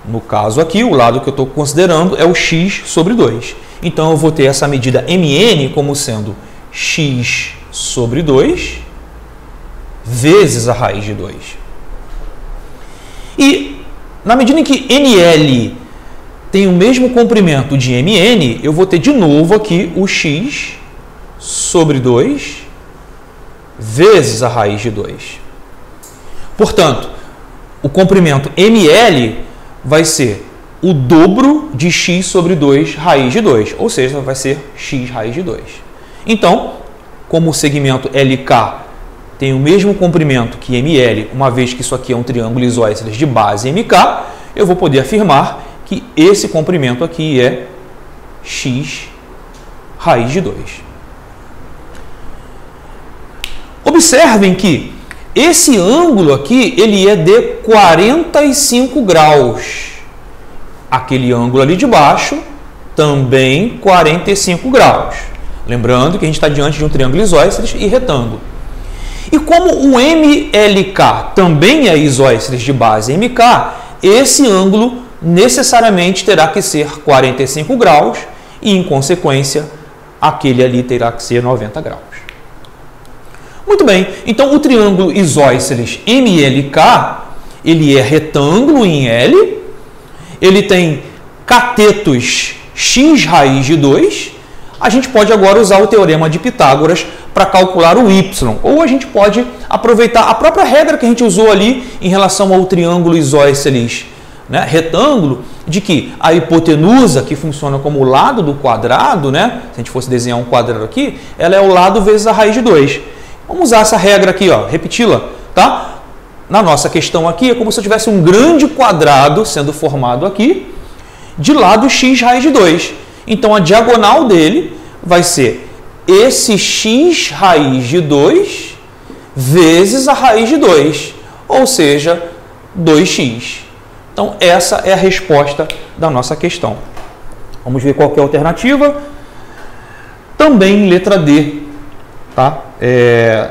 No caso aqui, o lado que eu estou considerando é o x sobre 2. Então, eu vou ter essa medida MN como sendo x sobre 2 vezes a raiz de 2. E, na medida em que NL tem o mesmo comprimento de MN, eu vou ter de novo aqui o x sobre 2 vezes a raiz de 2. Portanto, o comprimento ML vai ser o dobro de x sobre 2 raiz de 2, ou seja, vai ser x raiz de 2. Então, como o segmento LK tem o mesmo comprimento que ML, uma vez que isso aqui é um triângulo isósceles de base MK, eu vou poder afirmar que esse comprimento aqui é x raiz de 2. Observem que esse ângulo aqui, ele é de 45 graus. Aquele ângulo ali de baixo, também 45 graus. Lembrando que a gente está diante de um triângulo isósceles e retângulo. E como o MLK também é isósceles de base MK, esse ângulo necessariamente terá que ser 45 graus e, em consequência, aquele ali terá que ser 90 graus. Muito bem, então o triângulo isósceles MLK, ele é retângulo em L, ele tem catetos x raiz de 2, a gente pode agora usar o teorema de Pitágoras para calcular o y, ou a gente pode aproveitar a própria regra que a gente usou ali em relação ao triângulo isósceles, né, retângulo, de que a hipotenusa, que funciona como o lado do quadrado, né, se a gente fosse desenhar um quadrado aqui, ela é o lado vezes a raiz de 2. Vamos usar essa regra aqui, ó, repeti-la, tá? Na nossa questão aqui, é como se eu tivesse um grande quadrado sendo formado aqui, de lado x raiz de 2. Então, a diagonal dele vai ser esse x raiz de 2 vezes a raiz de 2, ou seja, 2x. Então, essa é a resposta da nossa questão. Vamos ver qual que é a alternativa. Também letra D, tá?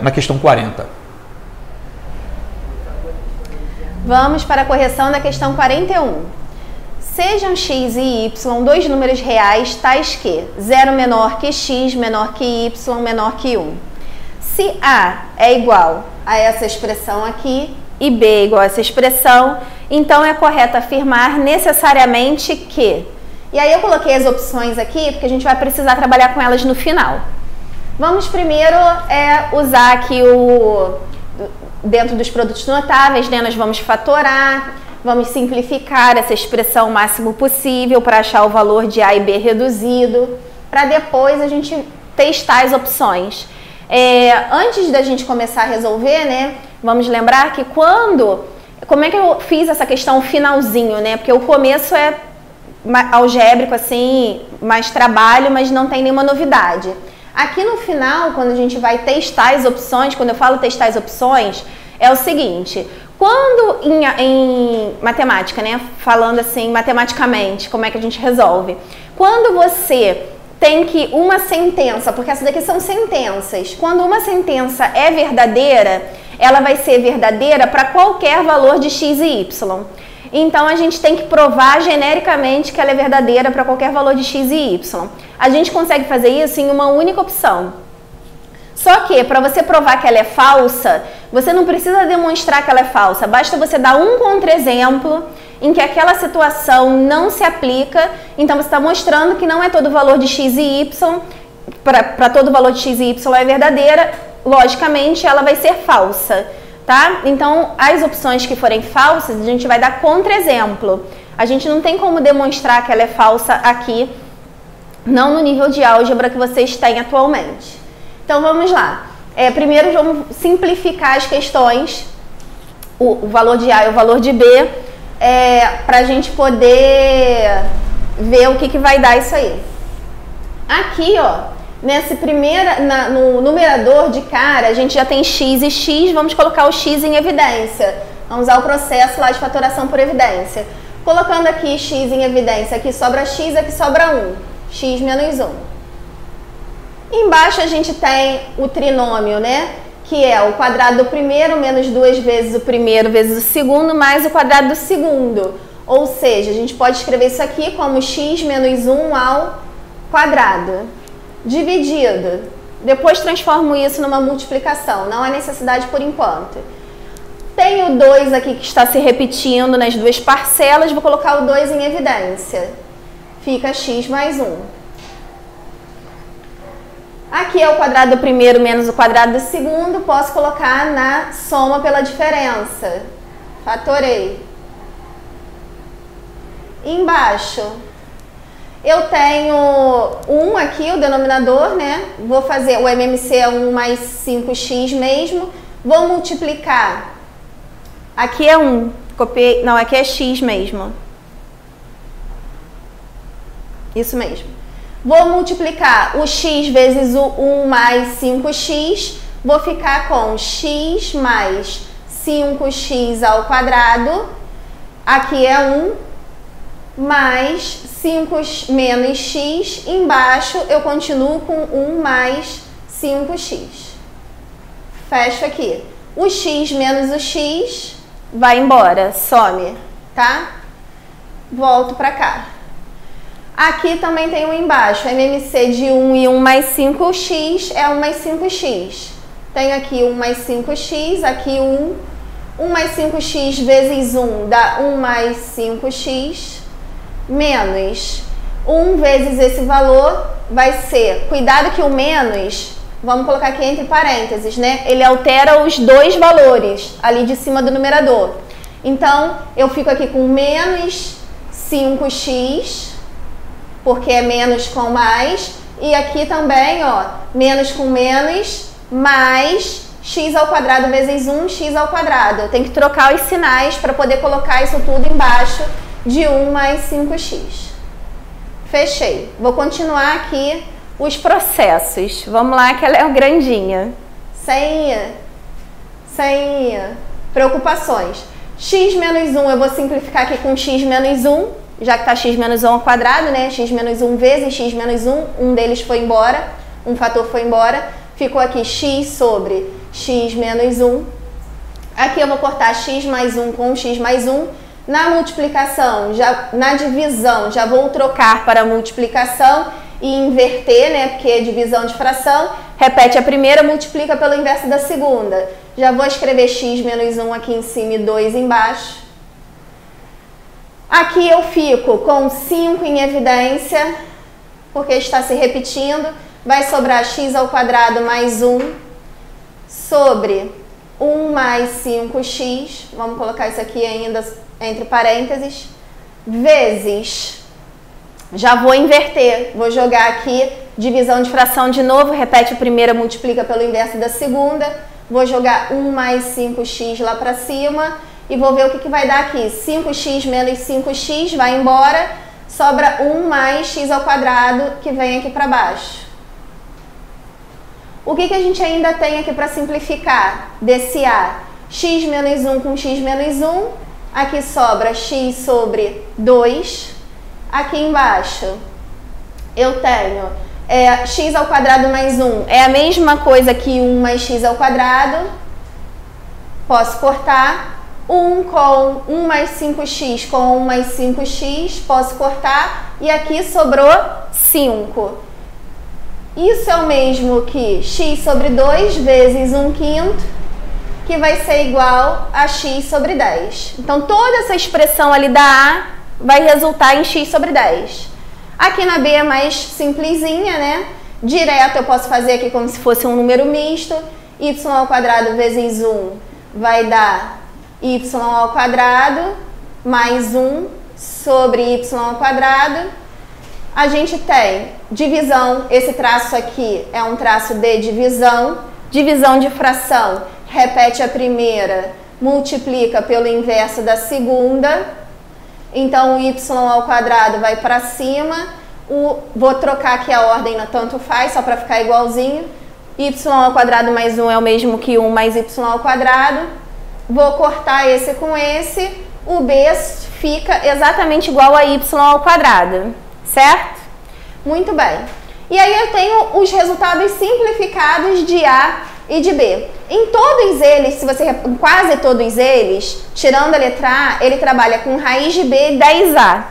Na questão 40. Vamos para a correção da questão 41. Sejam x e y dois números reais tais que 0 menor que x, menor que y, menor que 1. Se A é igual a essa expressão aqui e B é igual a essa expressão, então é correto afirmar necessariamente que... E aí eu coloquei as opções aqui porque a gente vai precisar trabalhar com elas no final. Vamos primeiro usar aqui dentro dos produtos notáveis, né, nós vamos fatorar, vamos simplificar essa expressão o máximo possível para achar o valor de A e B reduzido, para depois a gente testar as opções. Antes da gente começar a resolver, né, vamos lembrar que como é que eu fiz essa questão finalzinho, né, porque o começo é algébrico, assim, mais trabalho, mas não tem nenhuma novidade. Aqui no final, quando a gente vai testar as opções, quando eu falo testar as opções, é o seguinte: quando em matemática, né, falando assim matematicamente, como é que a gente resolve? Quando você tem que uma sentença, porque essas daqui são sentenças, quando uma sentença é verdadeira, ela vai ser verdadeira para qualquer valor de x e y. Então, a gente tem que provar genericamente que ela é verdadeira para qualquer valor de x e y. A gente consegue fazer isso em uma única opção. Só que, para você provar que ela é falsa, você não precisa demonstrar que ela é falsa. Basta você dar um contra-exemplo em que aquela situação não se aplica. Então, você está mostrando que não é todo valor de x e y, para todo valor de x e y é verdadeira, logicamente ela vai ser falsa. Tá? Então, as opções que forem falsas, a gente vai dar contra-exemplo. A gente não tem como demonstrar que ela é falsa aqui, não no nível de álgebra que vocês têm atualmente. Então, vamos lá. Primeiro, vamos simplificar as questões, o valor de A e o valor de B, para a gente poder ver o que vai dar isso aí. Aqui, ó. No numerador de cara, a gente já tem x e x, vamos colocar o x em evidência. Vamos usar o processo lá de fatoração por evidência. Colocando aqui x em evidência, aqui sobra x, aqui sobra 1. X menos 1. Embaixo a gente tem o trinômio, né? Que é o quadrado do primeiro menos 2 vezes o primeiro vezes o segundo mais o quadrado do segundo. Ou seja, a gente pode escrever isso aqui como x menos 1 ao quadrado. Dividido. Depois transformo isso numa multiplicação. Não há necessidade por enquanto. Tenho 2 aqui que está se repetindo nas duas parcelas. Vou colocar o 2 em evidência. Fica x mais 1. Aqui é o quadrado do primeiro menos o quadrado do segundo. Posso colocar na soma pela diferença. Fatorei. Embaixo, Eu tenho 1 aqui, o denominador, né? Vou fazer o MMC é 1 mais 5x mesmo. Vou multiplicar. Aqui é 1. Copiei. Não, aqui é x mesmo. Isso mesmo. Vou multiplicar o x vezes o 1 mais 5x. Vou ficar com x mais 5x ao quadrado. Aqui é 1. Mais 5 menos x, embaixo eu continuo com 1 mais 5x. Fecho aqui. O x menos o x vai embora, some, tá? Volto pra cá. Aqui também tem um embaixo, MMC de 1 e 1 mais 5x é 1 mais 5x. Tenho aqui 1 mais 5x, aqui 1. 1 mais 5x vezes 1 dá 1 mais 5x. Menos 1 vezes esse valor vai ser, cuidado que o menos, vamos colocar aqui entre parênteses, né? Ele altera os dois valores ali de cima do numerador. Então, eu fico aqui com menos 5x, porque é menos com mais, e aqui também, ó, menos com menos, mais x ao quadrado vezes 1, x ao quadrado. Eu tenho que trocar os sinais para poder colocar isso tudo embaixo de 1 mais 5x. Fechei. Vou continuar aqui os processos. Vamos lá que ela é grandinha. Sem preocupações. X menos 1 eu vou simplificar aqui com x menos 1, já que está x menos 1 ao quadrado, né? X menos 1 vezes x menos 1, um deles foi embora, um fator foi embora. Ficou aqui x sobre x menos 1. Aqui eu vou cortar x mais 1 com x mais 1. Na multiplicação, na divisão, já vou trocar para multiplicação e inverter, né? Porque é divisão de fração. Repete a primeira, multiplica pelo inverso da segunda. Já vou escrever x menos 1 aqui em cima e 2 embaixo. Aqui eu fico com 5 em evidência, porque está se repetindo. Vai sobrar x ao quadrado mais 1 sobre 1 mais 5x. Vamos colocar isso aqui ainda entre parênteses, vezes, já vou inverter, vou jogar aqui divisão de fração de novo, repete a primeira, multiplica pelo inverso da segunda, vou jogar 1 mais 5x lá para cima e vou ver o que vai dar aqui. 5x menos 5x vai embora, sobra 1 mais x ao quadrado que vem aqui para baixo. O que a gente ainda tem aqui para simplificar desse A? X menos 1 com x menos 1. Aqui sobra x sobre 2. Aqui embaixo eu tenho x ao quadrado mais 1. É a mesma coisa que 1 mais x ao quadrado. Posso cortar. 1 com 1 mais 5x com 1 mais 5x. Posso cortar. E aqui sobrou 5. Isso é o mesmo que x sobre 2 vezes 1/5. Que vai ser igual a x sobre 10. Então, toda essa expressão ali da A vai resultar em x sobre 10. Aqui na B é mais simplesinha, né? Direto eu posso fazer aqui como se fosse um número misto. Y ao quadrado vezes 1 vai dar y ao quadrado mais 1 sobre y ao quadrado. A gente tem divisão, esse traço aqui é um traço de divisão. Divisão de fração. Repete a primeira, multiplica pelo inverso da segunda. Então, o y ao quadrado vai para cima. Vou trocar aqui a ordem, tanto faz, só para ficar igualzinho. Y ao quadrado mais 1 é o mesmo que 1 mais y ao quadrado. Vou cortar esse com esse. O b fica exatamente igual a y ao quadrado, certo? Muito bem. E aí eu tenho os resultados simplificados de A e de B. Em todos eles, quase todos eles, tirando a letra A, ele trabalha com raiz de B 10A.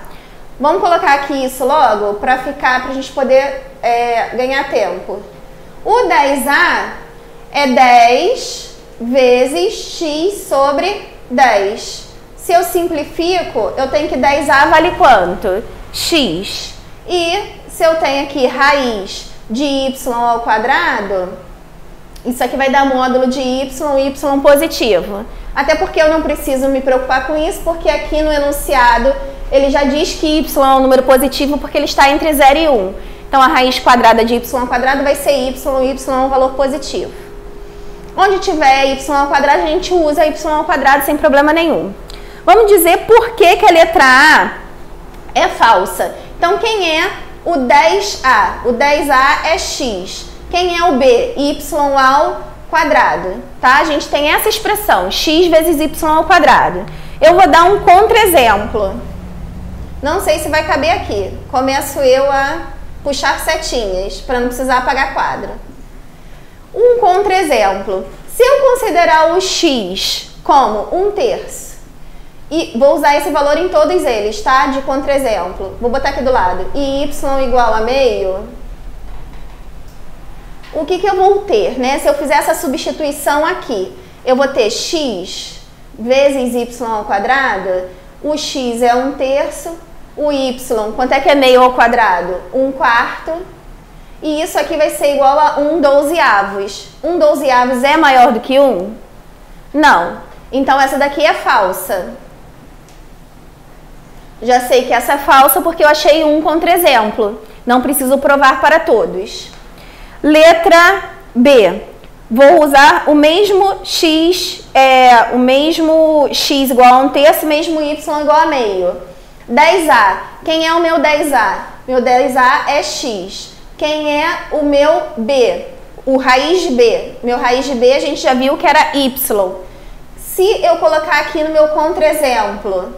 Vamos colocar aqui isso logo para a gente poder ganhar tempo. O 10A é 10 vezes x sobre 10. Se eu simplifico, eu tenho que 10A vale quanto? X. E se eu tenho aqui raiz de y ao quadrado, isso aqui vai dar módulo de y positivo. Até porque eu não preciso me preocupar com isso, porque aqui no enunciado ele já diz que y é um número positivo porque ele está entre 0 e 1. Então, a raiz quadrada de y ao quadrado vai ser y é um valor positivo. Onde tiver y ao quadrado, a gente usa y ao quadrado sem problema nenhum. Vamos dizer por que a letra A é falsa. Então, quem é o 10A? O 10A é x. Quem é o B? Y ao quadrado. Tá? A gente tem essa expressão, x vezes y ao quadrado. Eu vou dar um contra-exemplo. Não sei se vai caber aqui. Começo eu a puxar setinhas, para não precisar apagar quadro. Um contra-exemplo. Se eu considerar o x como 1/3, e vou usar esse valor em todos eles, tá? De contra-exemplo. Vou botar aqui do lado. E y igual a meio. O que eu vou ter, né? Se eu fizer essa substituição aqui, eu vou ter x vezes y ao quadrado. O x é 1/3. O y, quanto é que é meio ao quadrado? 1/4. E isso aqui vai ser igual a 1/12. 1/12 é maior do que 1? Não. Então, essa daqui é falsa. Já sei que essa é falsa porque eu achei um contra-exemplo. Não preciso provar para todos. Letra B. Vou usar o mesmo x igual a 1/3, mesmo y igual a meio. 10A. Quem é o meu 10A? Meu 10A é x. Quem é o meu B? O raiz de B. Meu raiz de B a gente já viu que era y. Se eu colocar aqui no meu contra-exemplo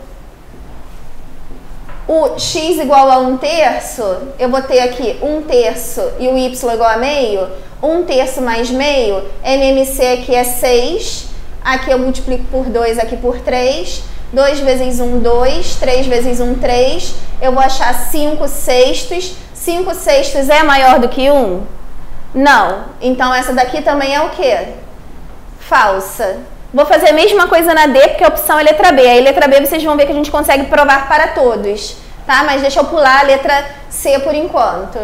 o x igual a 1/3, eu vou ter aqui 1/3 e o y igual a meio. 1/3 mais meio, MMC aqui é 6. Aqui eu multiplico por 2, aqui por 3. 2 vezes 1, 2. 3 vezes 1, 3. Eu vou achar 5/6. 5/6 é maior do que 1? Não. Então, essa daqui também é o quê? Falsa. Vou fazer a mesma coisa na D, porque a opção é letra B. Aí, letra B, vocês vão ver que a gente consegue provar para todos, tá? Mas deixa eu pular a letra C por enquanto.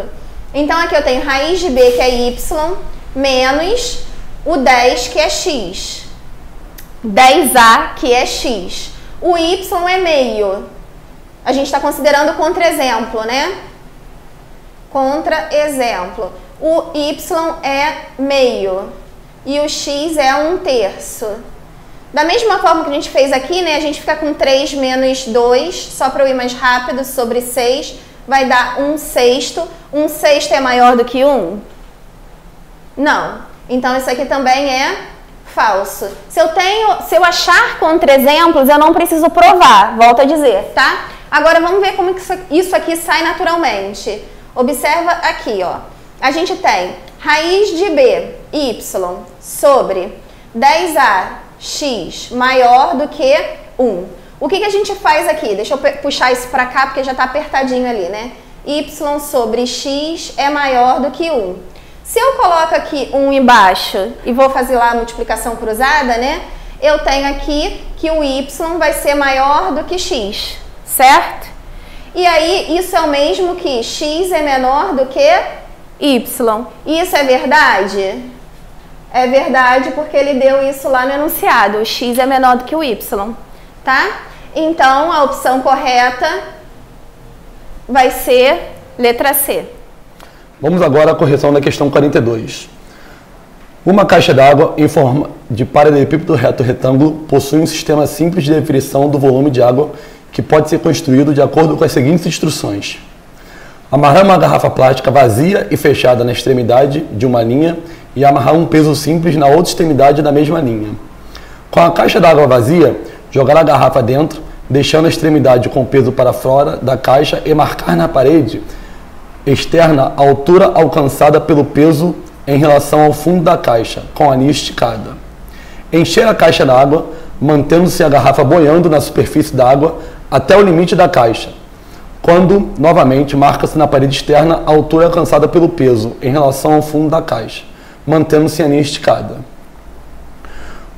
Então, aqui eu tenho raiz de B, que é y, menos o 10, que é x. 10A, que é x. O y é meio. A gente está considerando contra-exemplo, né? Contra-exemplo. O y é meio. E o x é 1/3. Da mesma forma que a gente fez aqui, né? A gente fica com 3 menos 2, só para eu ir mais rápido, sobre 6, vai dar 1/6. 1/6 é maior do que 1? Não. Então, isso aqui também é falso. Se eu achar contra-exemplos, eu não preciso provar, volto a dizer, tá? Agora, vamos ver como que isso aqui sai naturalmente. Observa aqui, ó. A gente tem raiz de B, y, sobre 10A, x, maior do que 1. O que a gente faz aqui? Deixa eu puxar isso para cá, porque já está apertadinho ali, né? Y sobre x é maior do que 1. Se eu coloco aqui 1 embaixo e vou fazer lá a multiplicação cruzada, né? Eu tenho aqui que o y vai ser maior do que x, certo? E aí, isso é o mesmo que x é menor do que y. Isso é verdade? É verdade porque ele deu isso lá no enunciado. O x é menor do que o y, tá? Então, a opção correta vai ser letra C. Vamos agora à correção da questão 42. Uma caixa d'água em forma de paralelepípedo reto retângulo possui um sistema simples de definição do volume de água que pode ser construído de acordo com as seguintes instruções. Amarrar uma garrafa plástica vazia e fechada na extremidade de uma linha e amarrar um peso simples na outra extremidade da mesma linha. Com a caixa d'água vazia, jogar a garrafa dentro, deixando a extremidade com o peso para fora da caixa e marcar na parede externa a altura alcançada pelo peso em relação ao fundo da caixa, com a anilha esticada. Encher a caixa d'água, mantendo-se a garrafa boiando na superfície da água até o limite da caixa, quando, novamente, marca-se na parede externa a altura alcançada pelo peso em relação ao fundo da caixa, mantendo-se a anilha esticada.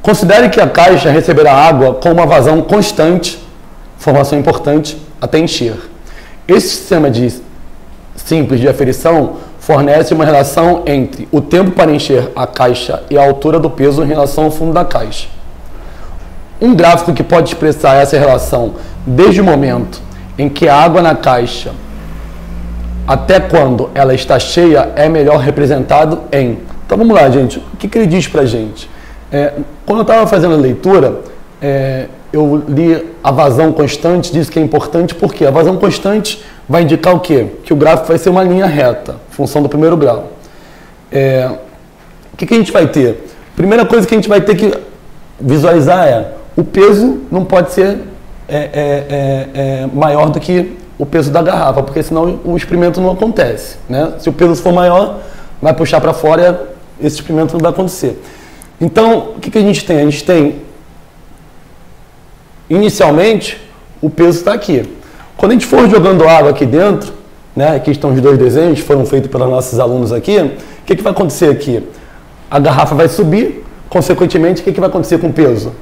Considere que a caixa receberá água com uma vazão constante, informação importante, até encher. Esse sistema simples de aferição fornece uma relação entre o tempo para encher a caixa e a altura do peso em relação ao fundo da caixa. Um gráfico que pode expressar essa relação desde o momento em que a água na caixa, até quando ela está cheia, é melhor representado em... Então vamos lá, gente. O que ele diz para a gente? Quando eu estava fazendo a leitura, eu li a vazão constante, disse que é importante, porque a vazão constante vai indicar o quê? Que o gráfico vai ser uma linha reta, função do primeiro grau. O que a gente vai ter? Primeira coisa que a gente vai ter que visualizar o peso não pode ser maior do que o peso da garrafa, porque senão o experimento não acontece, né? Se o peso for maior, vai puxar para fora e esse experimento não vai acontecer. Então, o que a gente tem? A gente tem, inicialmente, o peso está aqui. Quando a gente for jogando água aqui dentro, né? Aqui estão os dois desenhos, foram feitos pelos nossos alunos aqui, o que vai acontecer aqui? A garrafa vai subir, consequentemente, o que vai acontecer com o peso?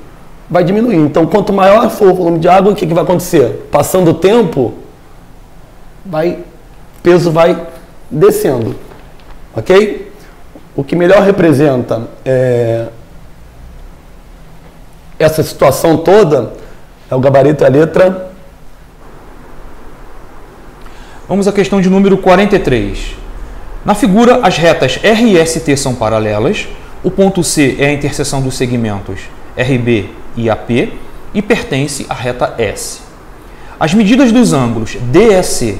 Vai diminuir. Então, quanto maior for o volume de água, o que vai acontecer? Passando o tempo, o peso vai descendo. Ok? O que melhor representa essa situação toda é o gabarito e a letra. Vamos à questão de número 43. Na figura, as retas R e ST são paralelas. O ponto C é a interseção dos segmentos RB e AP e pertence à reta S. As medidas dos ângulos DEC,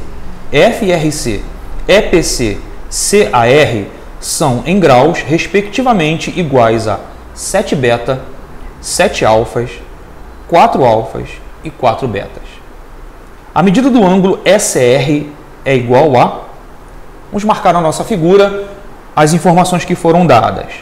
FRC, EPC, CAR são em graus, respectivamente, iguais a 7 beta, 7 alfas, 4 alfas e 4 betas. A medida do ângulo SR é igual a... Vamos marcar na nossa figura as informações que foram dadas.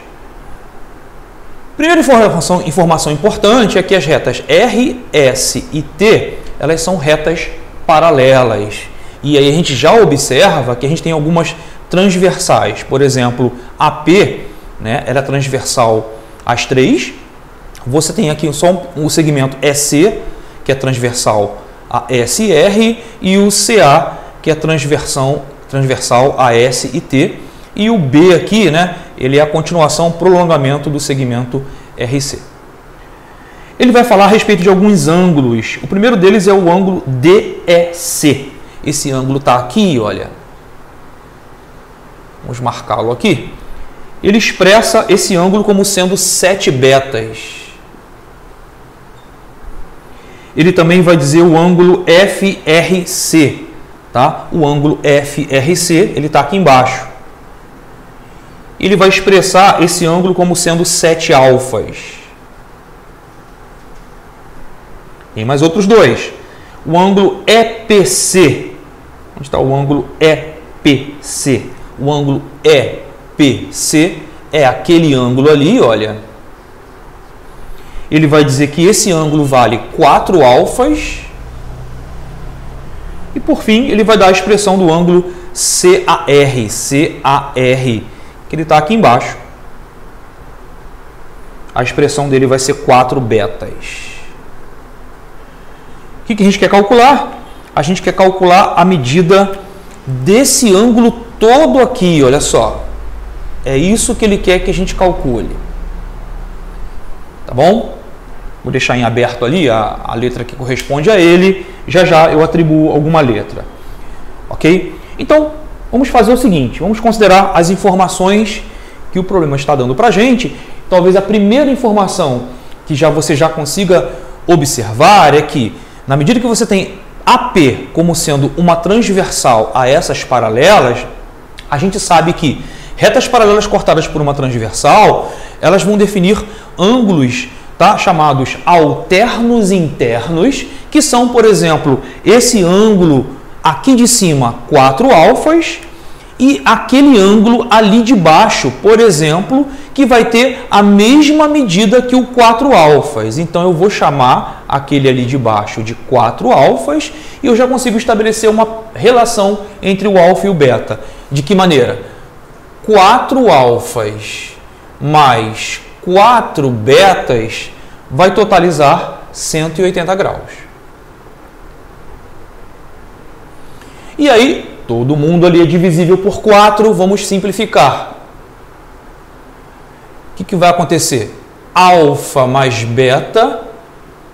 Primeira informação importante é que as retas R, S e T, elas são retas paralelas. E aí a gente já observa que a gente tem algumas transversais. Por exemplo, AP, né, ela é transversal às 3. Você tem aqui só o segmento EC, que é transversal a SR, e o CA, que é transversal a S e T. E o B aqui, né, ele é a continuação, prolongamento do segmento RC. Ele vai falar a respeito de alguns ângulos. O primeiro deles é o ângulo DEC. Esse ângulo está aqui, olha. Vamos marcá-lo aqui. Ele expressa esse ângulo como sendo 7 betas. Ele também vai dizer o ângulo FRC. Tá? O ângulo FRC, ele está aqui embaixo. Ele vai expressar esse ângulo como sendo 7 alfas. Tem mais outros dois. O ângulo EPC. Onde está o ângulo EPC? O ângulo EPC é aquele ângulo ali, olha. Ele vai dizer que esse ângulo vale 4 alfas. E por fim, ele vai dar a expressão do ângulo CAR. Que ele está aqui embaixo. A expressão dele vai ser 4 betas. O que a gente quer calcular? A gente quer calcular a medida desse ângulo todo aqui, olha só. É isso que ele quer que a gente calcule. Tá bom? Vou deixar em aberto ali a letra que corresponde a ele. Já já eu atribuo alguma letra. Ok? Então, vamos fazer o seguinte. Vamos considerar as informações que o problema está dando para a gente. Talvez a primeira informação que você já consiga observar é que, na medida que você tem AP como sendo uma transversal a essas paralelas, a gente sabe que retas paralelas cortadas por uma transversal, elas vão definir ângulos, tá, chamados alternos internos, que são, por exemplo, esse ângulo aqui de cima, 4 alfas, e aquele ângulo ali de baixo, por exemplo, que vai ter a mesma medida que o 4 alfas. Então, eu vou chamar aquele ali de baixo de 4 alfas e eu já consigo estabelecer uma relação entre o alfa e o beta. De que maneira? 4 alfas mais 4 betas vai totalizar 180 graus. E aí, todo mundo ali é divisível por 4, vamos simplificar. O que vai acontecer? Alfa mais beta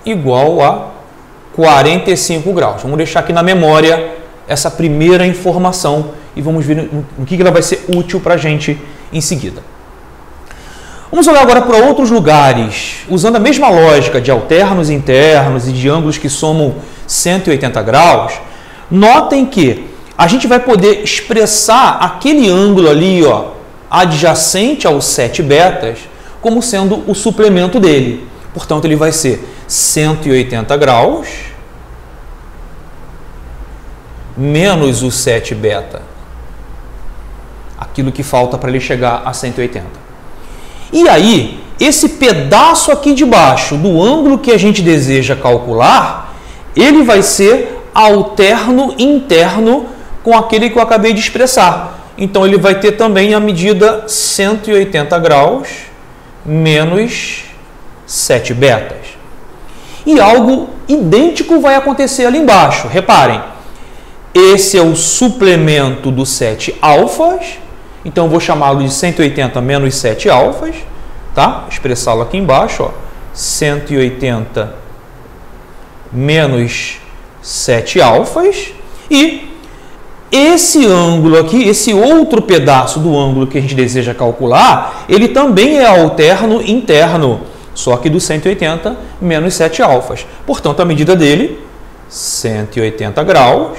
igual a 45 graus. Vamos deixar aqui na memória essa primeira informação e vamos ver no que ela vai ser útil para a gente em seguida. Vamos olhar agora para outros lugares, usando a mesma lógica de alternos internos e de ângulos que somam 180 graus. Notem que a gente vai poder expressar aquele ângulo ali, ó, adjacente aos 7 betas, como sendo o suplemento dele. Portanto, ele vai ser 180 graus menos o 7 beta. Aquilo que falta para ele chegar a 180. E aí, esse pedaço aqui de baixo do ângulo que a gente deseja calcular, ele vai ser alterno interno com aquele que eu acabei de expressar. Então, ele vai ter também a medida 180 graus menos 7 betas. E algo idêntico vai acontecer ali embaixo. Reparem, esse é o suplemento do 7 alfas. Então, eu vou chamá-lo de 180 menos 7 alfas, tá? Expressá-lo aqui embaixo, ó. 180 menos 7 alfas. E esse ângulo aqui, esse outro pedaço do ângulo que a gente deseja calcular, ele também é alterno interno, só que do 180 menos 7 alfas. Portanto, a medida dele, 180 graus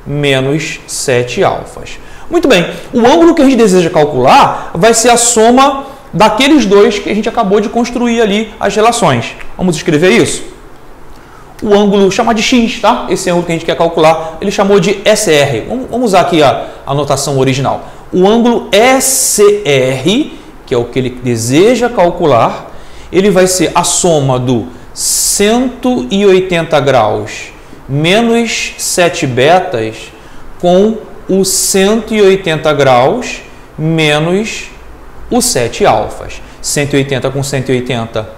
menos 7 alfas. Muito bem, o ângulo que a gente deseja calcular vai ser a soma daqueles dois que a gente acabou de construir ali as relações. Vamos escrever isso? O ângulo, chamar de x, tá? Esse ângulo que a gente quer calcular, ele chamou de SR. Vamos usar aqui a anotação original. O ângulo SR, que é o que ele deseja calcular, ele vai ser a soma do 180 graus menos 7 betas com o 180 graus menos o 7 alfas. 180 com 180,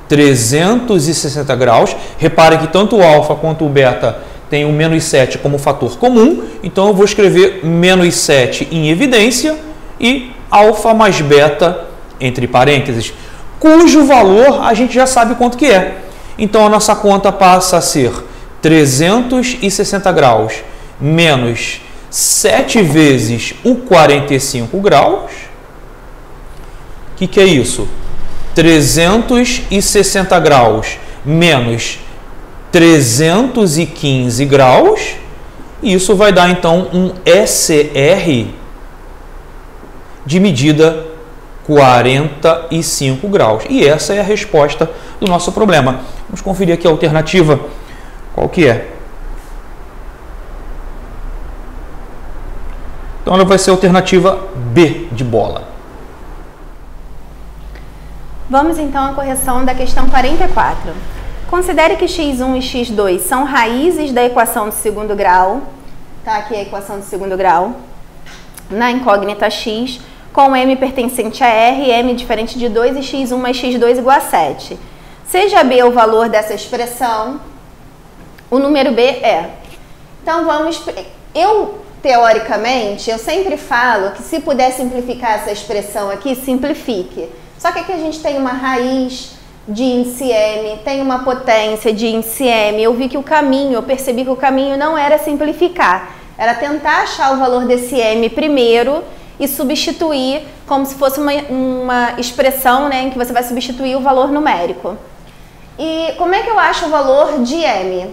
360 graus. Reparem que tanto o alfa quanto o beta tem o menos 7 como fator comum. Então, eu vou escrever menos 7 em evidência e alfa mais beta entre parênteses, cujo valor a gente já sabe quanto que é. Então, a nossa conta passa a ser 360 graus menos 7 vezes o 45 graus. O que é isso? 360 graus menos 315 graus. E isso vai dar, então, um SR de medida 45 graus. E essa é a resposta do nosso problema. Vamos conferir aqui a alternativa. Qual que é? Então, ela vai ser a alternativa B de bola. Vamos então à correção da questão 44. Considere que x1 e x2 são raízes da equação de segundo grau. Tá aqui a equação de segundo grau. Na incógnita x, com m pertencente a r, m diferente de 2 e x1 mais x2 igual a 7. Seja b o valor dessa expressão, o número b é. Então, teoricamente, eu sempre falo que se puder simplificar essa expressão aqui, simplifique. Só que aqui a gente tem uma raiz de índice m, tem uma potência de índice m. Eu percebi que o caminho não era simplificar, era tentar achar o valor desse m primeiro e substituir como se fosse uma expressão, né, em que você vai substituir o valor numérico. E como é que eu acho o valor de m?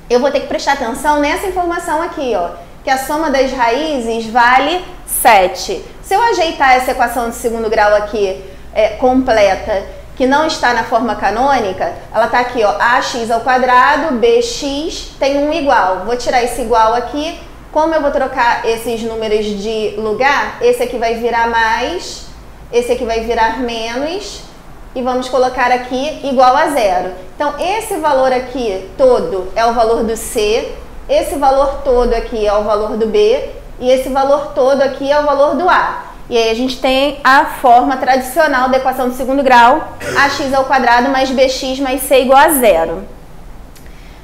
Eu vou ter que prestar atenção nessa informação aqui, ó, que a soma das raízes vale 7. Se eu ajeitar essa equação de segundo grau aqui completa, que não está na forma canônica, ela está aqui, ó, ax ao quadrado, bx tem um igual. Vou tirar esse igual aqui. Como eu vou trocar esses números de lugar, esse aqui vai virar mais, esse aqui vai virar menos, e vamos colocar aqui igual a 0. Então, esse valor aqui todo é o valor do C, esse valor todo aqui é o valor do B, e esse valor todo aqui é o valor do A. E aí a gente tem a forma tradicional da equação de segundo grau, ax ao quadrado mais bx mais c igual a 0.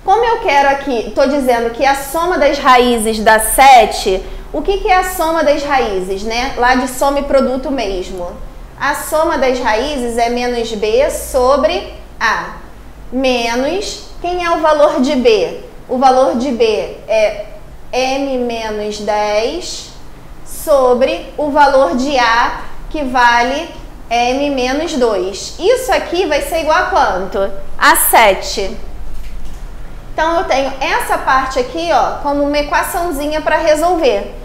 Como eu quero aqui, estou dizendo que a soma das raízes dá 7, o que é a soma das raízes, né? Lá de soma e produto mesmo. A soma das raízes é menos b sobre a, menos Quem é o valor de B? O valor de B é M menos 10 sobre o valor de A, que vale M menos 2. Isso aqui vai ser igual a quanto? A 7. Então, eu tenho essa parte aqui, ó, como uma equaçãozinha para resolver.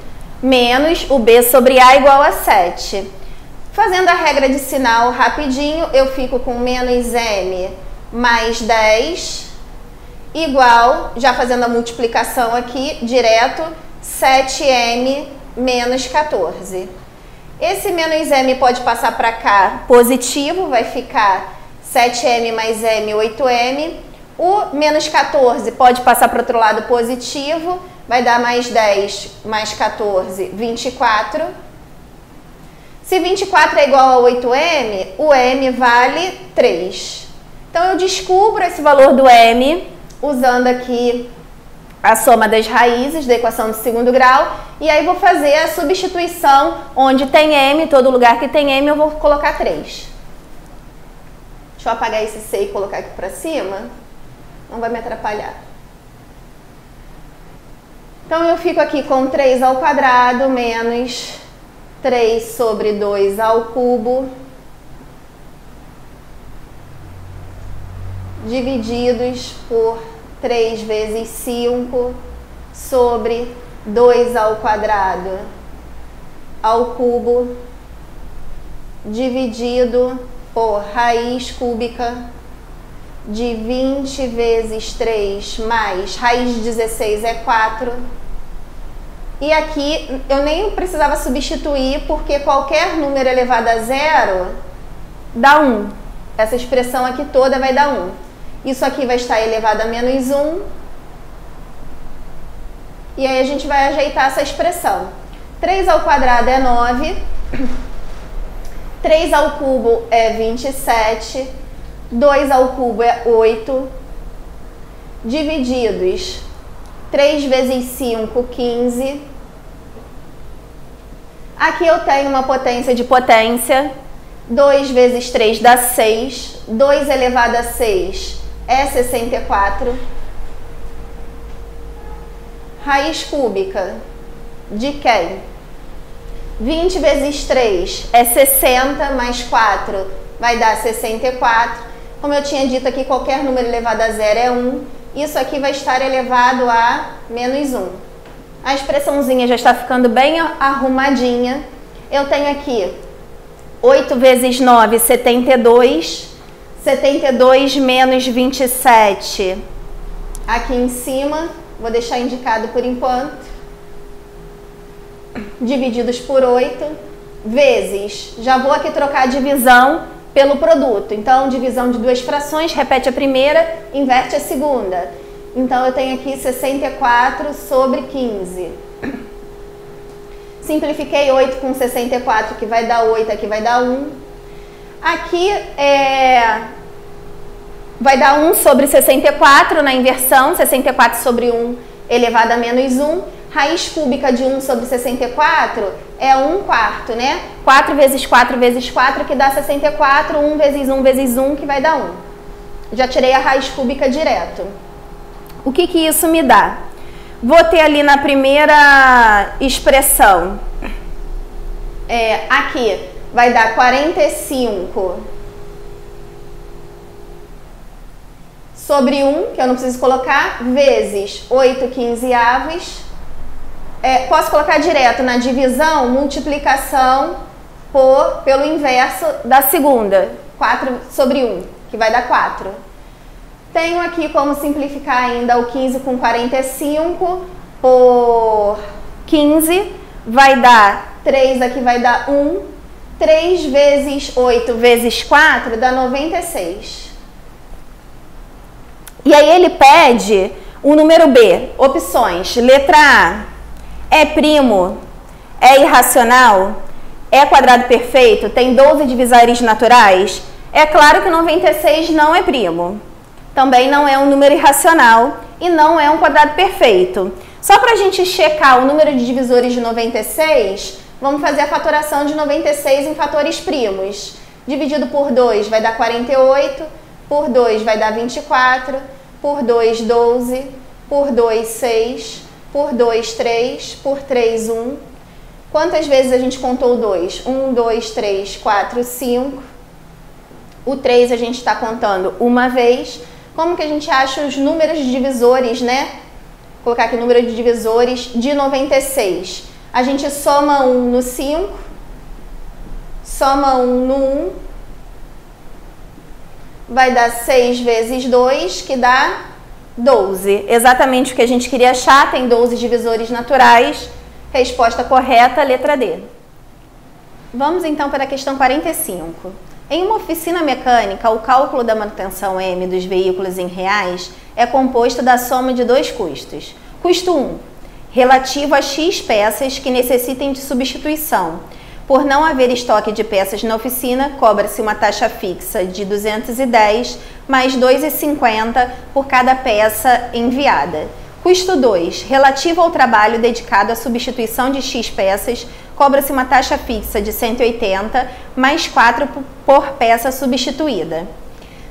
Menos o B sobre A igual a 7. Fazendo a regra de sinal rapidinho, eu fico com menos M mais 10 igual, já fazendo a multiplicação aqui, direto, 7M menos 14. Esse menos M pode passar para cá positivo, vai ficar 7M mais M, 8M. O menos 14 pode passar para o outro lado positivo, vai dar mais 10 mais 14, 24. Se 24 é igual a 8M, o M vale 3. Então, eu descubro esse valor do M usando aqui a soma das raízes da equação de segundo grau. E aí, vou fazer a substituição onde tem M, todo lugar que tem M, eu vou colocar 3. Deixa eu apagar esse C e colocar aqui para cima. Não vai me atrapalhar. Então, eu fico aqui com 3 ao quadrado menos 3 sobre 2 ao cubo, divididos por 3 vezes 5 sobre 2 ao quadrado ao cubo, dividido por raiz cúbica de 20 vezes 3 mais raiz de 16 é 4. E aqui eu nem precisava substituir, porque qualquer número elevado a zero dá 1. Essa expressão aqui toda vai dar 1. Isso aqui vai estar elevado a menos 1. E aí a gente vai ajeitar essa expressão. 3 ao quadrado é 9. 3 ao cubo é 27. 2 ao cubo é 8. Divididos. 3 vezes 5, 15. Aqui eu tenho uma potência de potência. 2 vezes 3 dá 6. 2 elevado a 6 é 64. Raiz cúbica de quem? 20 vezes 3 é 60, mais 4 vai dar 64. Como eu tinha dito aqui, qualquer número elevado a zero é 1. Isso aqui vai estar elevado a menos 1. A expressãozinha já está ficando bem arrumadinha. Eu tenho aqui 8 vezes 9, 72. 72 menos 27 aqui em cima. Vou deixar indicado por enquanto. Divididos por 8. Vezes. Já vou aqui trocar a divisão pelo produto. Então, divisão de duas frações, repete a primeira, inverte a segunda. Então, eu tenho aqui 64 sobre 15. Simplifiquei 8 com 64, que vai dar 8, aqui vai dar 1. Aqui vai dar 1 sobre 64 na inversão, 64 sobre 1 elevado a menos 1. Raiz cúbica de 1 sobre 64 é 1 quarto, né? 4 vezes 4 vezes 4, que dá 64. 1 vezes 1 vezes 1, que vai dar 1. Já tirei a raiz cúbica direto. O que que isso me dá? Vou ter ali na primeira expressão, aqui vai dar 45 sobre 1, que eu não preciso colocar, vezes 8 quinzeavos. Posso colocar direto na divisão, multiplicação pelo inverso da segunda, 4 sobre 1, que vai dar 4. Tenho aqui como simplificar ainda o 15 com 45 por 15, vai dar 3, aqui vai dar 1. 3 vezes 8 vezes 4 dá 96. E aí ele pede o número B, opções, letra A, é primo, é irracional, é quadrado perfeito, tem 12 divisórias naturais? É claro que 96 não é primo. Também não é um número irracional e não é um quadrado perfeito. Só para a gente checar o número de divisores de 96, vamos fazer a fatoração de 96 em fatores primos. Dividido por 2 vai dar 48, por 2 vai dar 24, por 2, 12, por 2, 6, por 2, 3, por 3, 1. Quantas vezes a gente contou o 2? 1, 2, 3, 4, 5. O 3 a gente está contando uma vez. Como que a gente acha os números de divisores, né? Vou colocar aqui o número de divisores de 96. A gente soma 1 no 5, soma 1 no 1, vai dar 6 vezes 2, que dá 12. Exatamente o que a gente queria achar, tem 12 divisores naturais. Resposta correta, letra D. Vamos então para a questão 45. Em uma oficina mecânica, o cálculo da manutenção M dos veículos em reais é composto da soma de dois custos. Custo 1, relativo a X peças que necessitem de substituição. Por não haver estoque de peças na oficina, cobra-se uma taxa fixa de 210 mais 2,50 por cada peça enviada. Custo 2, relativo ao trabalho dedicado à substituição de X peças, cobra-se uma taxa fixa de 180 mais 4 por peça substituída.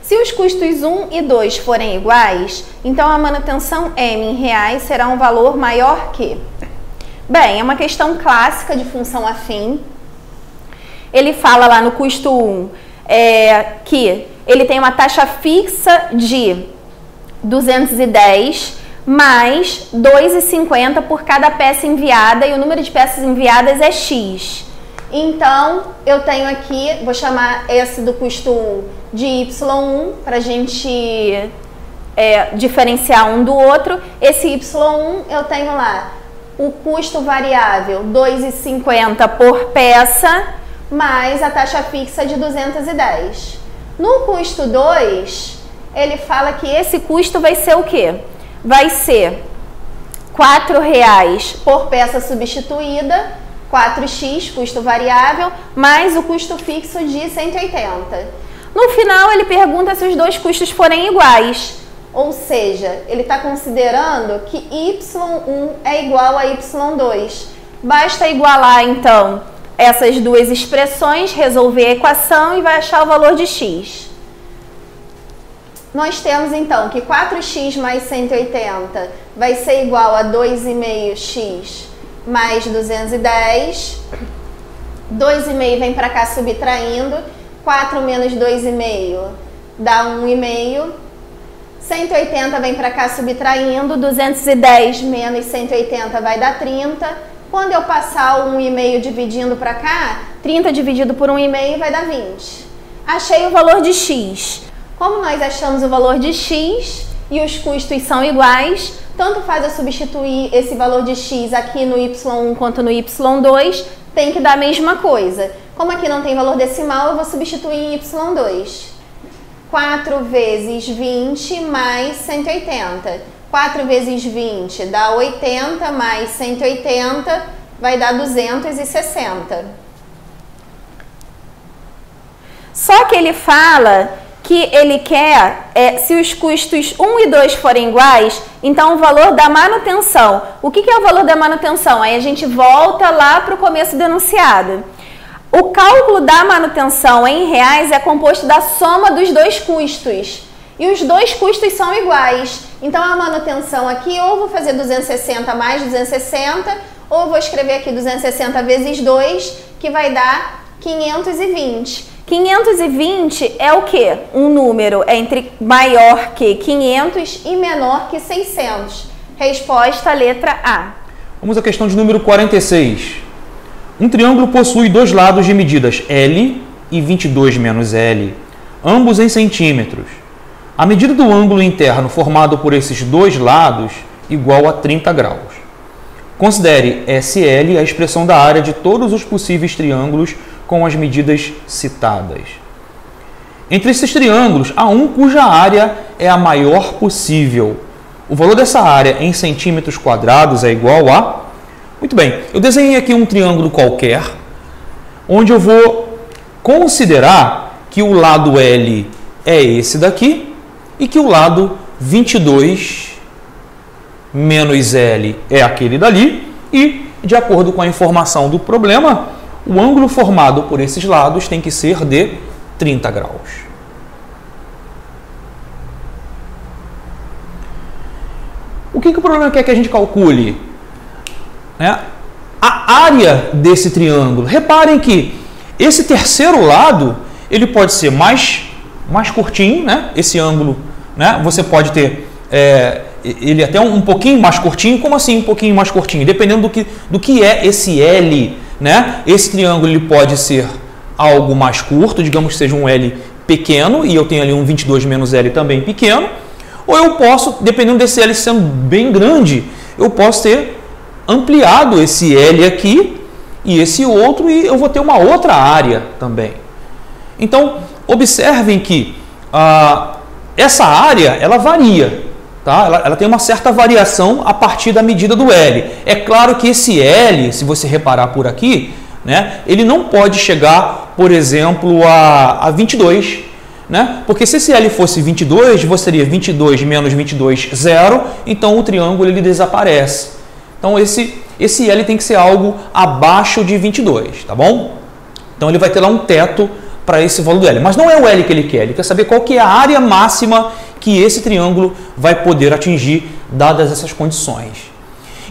Se os custos 1 e 2 forem iguais, então a manutenção M em reais será um valor maior que... Bem, é uma questão clássica de função afim. Ele fala lá no custo 1 que ele tem uma taxa fixa de 210 mais 2,50 por cada peça enviada, e o número de peças enviadas é X. Então, eu tenho aqui, vou chamar esse do custo 1 de Y1, para a gente diferenciar um do outro. Esse Y1, eu tenho lá o custo variável 2,50 por peça, mais a taxa fixa de 210. No custo 2, ele fala que esse custo vai ser o quê? Vai ser R$4 por peça substituída, 4x, custo variável, mais o custo fixo de 180. No final, ele pergunta se os dois custos forem iguais, ou seja, ele está considerando que Y1 é igual a Y2. Basta igualar, então, essas duas expressões, resolver a equação e vai achar o valor de x. Nós temos, então, que 4x mais 180 vai ser igual a 2,5x mais 210. 2,5 vem para cá subtraindo. 4 menos 2,5 dá 1,5. 180 vem para cá subtraindo. 210 menos 180 vai dar 30. Quando eu passar o 1,5 dividindo para cá, 30 dividido por 1,5 vai dar 20. Achei o valor de x. Como nós achamos o valor de x e os custos são iguais, tanto faz eu substituir esse valor de x aqui no y1 quanto no y2, tem que dar a mesma coisa. Como aqui não tem valor decimal, eu vou substituir em y2. 4 vezes 20 mais 180. 4 vezes 20 dá 80, mais 180 vai dar 260. Só que ele fala que ele quer, se os custos 1 e 2 forem iguais, então o valor da manutenção. O que é o valor da manutenção? Aí a gente volta lá para o começo do enunciado. O cálculo da manutenção em reais é composto da soma dos dois custos. E os dois custos são iguais. Então a manutenção aqui, ou vou fazer 260 mais 260, ou vou escrever aqui 260 vezes 2, que vai dar 520. 520 é o quê? Um número entre maior que 500 e menor que 600. Resposta, letra A. Vamos à questão de número 46. Um triângulo possui dois lados de medidas L e 22 menos L, ambos em centímetros. A medida do ângulo interno formado por esses dois lados igual a 30 graus. Considere SL a expressão da área de todos os possíveis triângulos com as medidas citadas. Entre esses triângulos, há um cuja área é a maior possível. O valor dessa área em centímetros quadrados é igual a... Muito bem, eu desenhei aqui um triângulo qualquer, onde eu vou considerar que o lado L é esse daqui e que o lado 22 menos L é aquele dali e, de acordo com a informação do problema, o ângulo formado por esses lados tem que ser de 30 graus. que o problema quer que a gente calcule? Né? A área desse triângulo. Reparem que esse terceiro lado, ele pode ser mais curtinho, né? Esse ângulo, né? Você pode ter ele até um pouquinho mais curtinho. Como assim um pouquinho mais curtinho? Dependendo do que é esse L, né? Esse triângulo ele pode ser algo mais curto, digamos que seja um L pequeno, e eu tenho ali um 22 menos L também pequeno. Ou eu posso, dependendo desse L sendo bem grande, eu posso ter ampliado esse L aqui e esse outro, e eu vou ter uma outra área também. Então, observem que essa área, ela varia, tá? Ela tem uma certa variação a partir da medida do L. É claro que esse L, se você reparar por aqui, né, ele não pode chegar, por exemplo, a 22, né? Porque se esse L fosse 22, você teria 22 menos 22, 0, então o triângulo ele desaparece. Então esse L tem que ser algo abaixo de 22, tá bom? Então ele vai ter lá um teto para esse valor do L. Mas não é o L que ele quer saber qual que é a área máxima que esse triângulo vai poder atingir, dadas essas condições.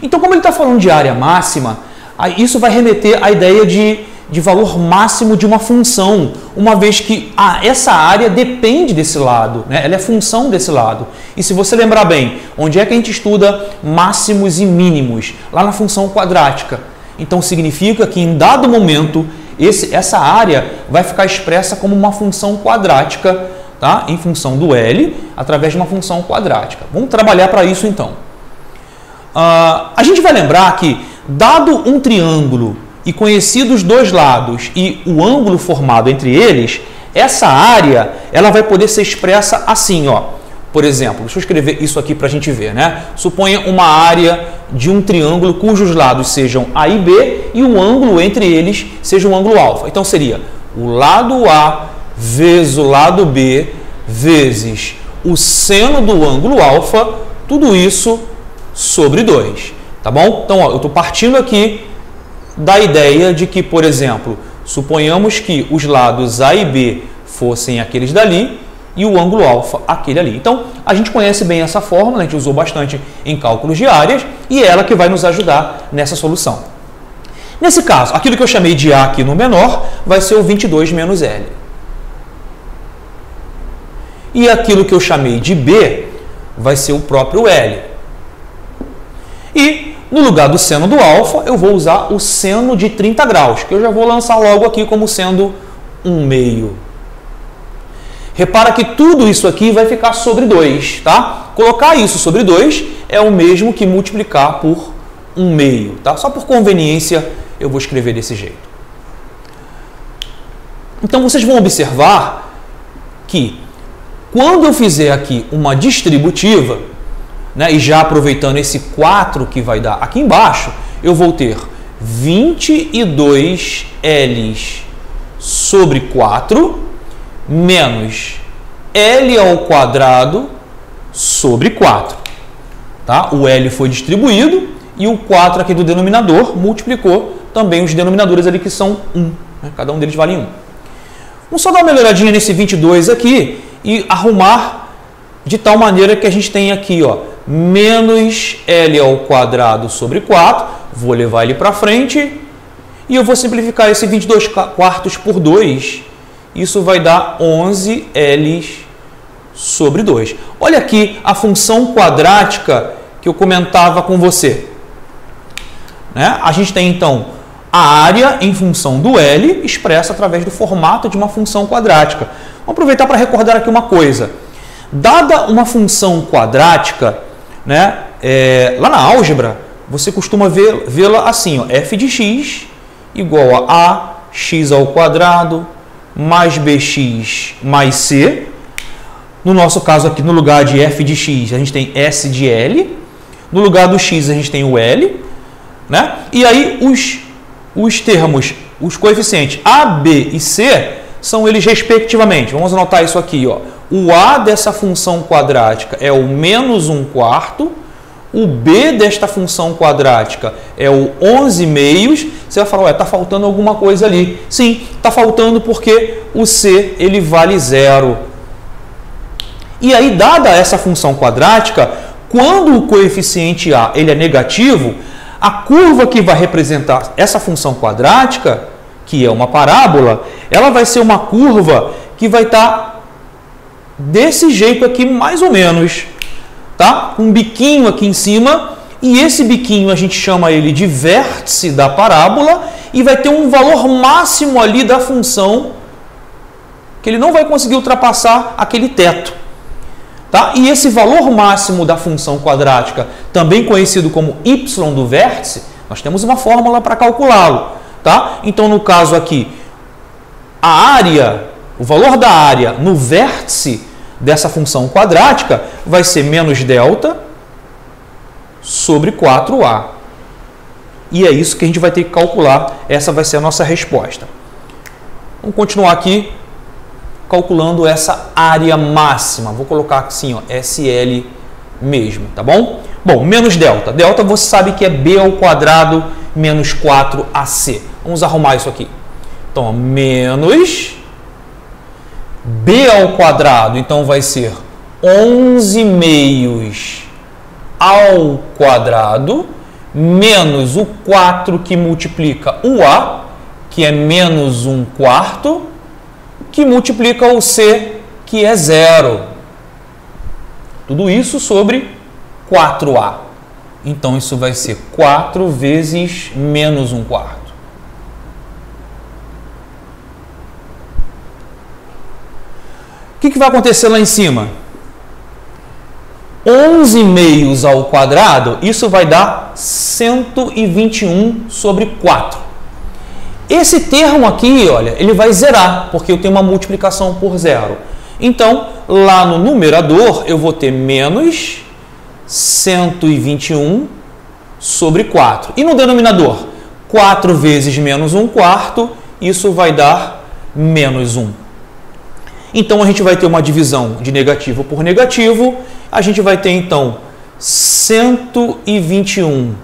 Então, como ele está falando de área máxima, isso vai remeter à ideia de valor máximo de uma função, uma vez que essa área depende desse lado, né? Ela é função desse lado. E se você lembrar bem, onde é que a gente estuda máximos e mínimos? Lá na função quadrática. Então significa que em dado momento essa área vai ficar expressa como uma função quadrática, tá? Em função do L, através de uma função quadrática. Vamos trabalhar para isso então. A gente vai lembrar que, dado um triângulo e conhecidos dois lados e o ângulo formado entre eles, essa área ela vai poder ser expressa assim, ó. Por exemplo, deixa eu escrever isso aqui para a gente ver, né? Suponha uma área de um triângulo cujos lados sejam A e B e o ângulo entre eles seja um ângulo alfa. Então seria o lado A vezes o lado B vezes o seno do ângulo alfa, tudo isso sobre 2, tá bom? Então, ó, eu estou partindo aqui da ideia de que, por exemplo, suponhamos que os lados A e B fossem aqueles dali e o ângulo alfa aquele ali. Então, a gente conhece bem essa fórmula, a gente usou bastante em cálculos de áreas e é ela que vai nos ajudar nessa solução. Nesse caso, aquilo que eu chamei de A aqui no menor vai ser o 22 menos L. E aquilo que eu chamei de B vai ser o próprio L. E no lugar do seno do alfa, eu vou usar o seno de 30 graus, que eu já vou lançar logo aqui como sendo 1/2. Repara que tudo isso aqui vai ficar sobre 2, tá? Colocar isso sobre 2 é o mesmo que multiplicar por 1/2, tá? Só por conveniência eu vou escrever desse jeito. Então vocês vão observar que quando eu fizer aqui uma distributiva, né, e já aproveitando esse 4 que vai dar aqui embaixo, eu vou ter 22 L's sobre 4 menos L ao quadrado sobre 4. Tá? O L foi distribuído e o 4 aqui do denominador multiplicou também os denominadores ali que são 1. Né? Cada um deles vale 1. Vamos só dar uma melhoradinha nesse 22 aqui e arrumar de tal maneira que a gente tem aqui, ó, menos L ao quadrado sobre 4. Vou levar ele para frente e eu vou simplificar esse 22 quartos por 2. Isso vai dar 11 L's sobre 2. Olha aqui a função quadrática que eu comentava com você. Né? A gente tem, então, a área em função do L expressa através do formato de uma função quadrática. Vamos aproveitar para recordar aqui uma coisa. Dada uma função quadrática, né, lá na álgebra, você costuma vê-la assim, ó, f de x igual a x ao quadrado mais bx mais c. No nosso caso aqui, no lugar de f de x, a gente tem s de l. No lugar do x, a gente tem o l. Né? E aí, os termos, os coeficientes a, b e c, são eles respectivamente. Vamos anotar isso aqui, ó. O a dessa função quadrática é o menos 1/4. O b desta função quadrática é o 11/2. Você vai falar, ué, está faltando alguma coisa ali. Sim, está faltando porque o c ele vale 0. E aí, dada essa função quadrática, Quando o coeficiente A ele é negativo, a curva que vai representar essa função quadrática, que é uma parábola, ela vai ser uma curva que vai estar desse jeito aqui, mais ou menos, tá? Com um biquinho aqui em cima, e esse biquinho a gente chama ele de vértice da parábola, e vai ter um valor máximo ali da função, que ele não vai conseguir ultrapassar aquele teto. Tá? E esse valor máximo da função quadrática, também conhecido como y do vértice, nós temos uma fórmula para calculá-lo. Tá? Então, no caso aqui, a área, o valor da área no vértice dessa função quadrática vai ser menos delta sobre 4A. E é isso que a gente vai ter que calcular. Essa vai ser a nossa resposta. Vamos continuar aqui calculando essa área máxima. Vou colocar assim, ó, SL mesmo, tá bom? Bom, menos delta. Delta você sabe que é B ao quadrado menos 4AC. Vamos arrumar isso aqui. Então, menos B ao quadrado, então vai ser 11 meios ao quadrado, menos o 4 que multiplica o A, que é menos 1/4, que multiplica o C, que é 0. Tudo isso sobre 4A. Então, isso vai ser 4 vezes menos 1/4. O que vai acontecer lá em cima? 11 meios ao quadrado, isso vai dar 121 sobre 4. Esse termo aqui, olha, ele vai zerar, porque eu tenho uma multiplicação por zero. Então, lá no numerador, eu vou ter menos 121 sobre 4. E no denominador, 4 vezes menos 1/4, isso vai dar menos 1. Então, a gente vai ter uma divisão de negativo por negativo. A gente vai ter, então, 121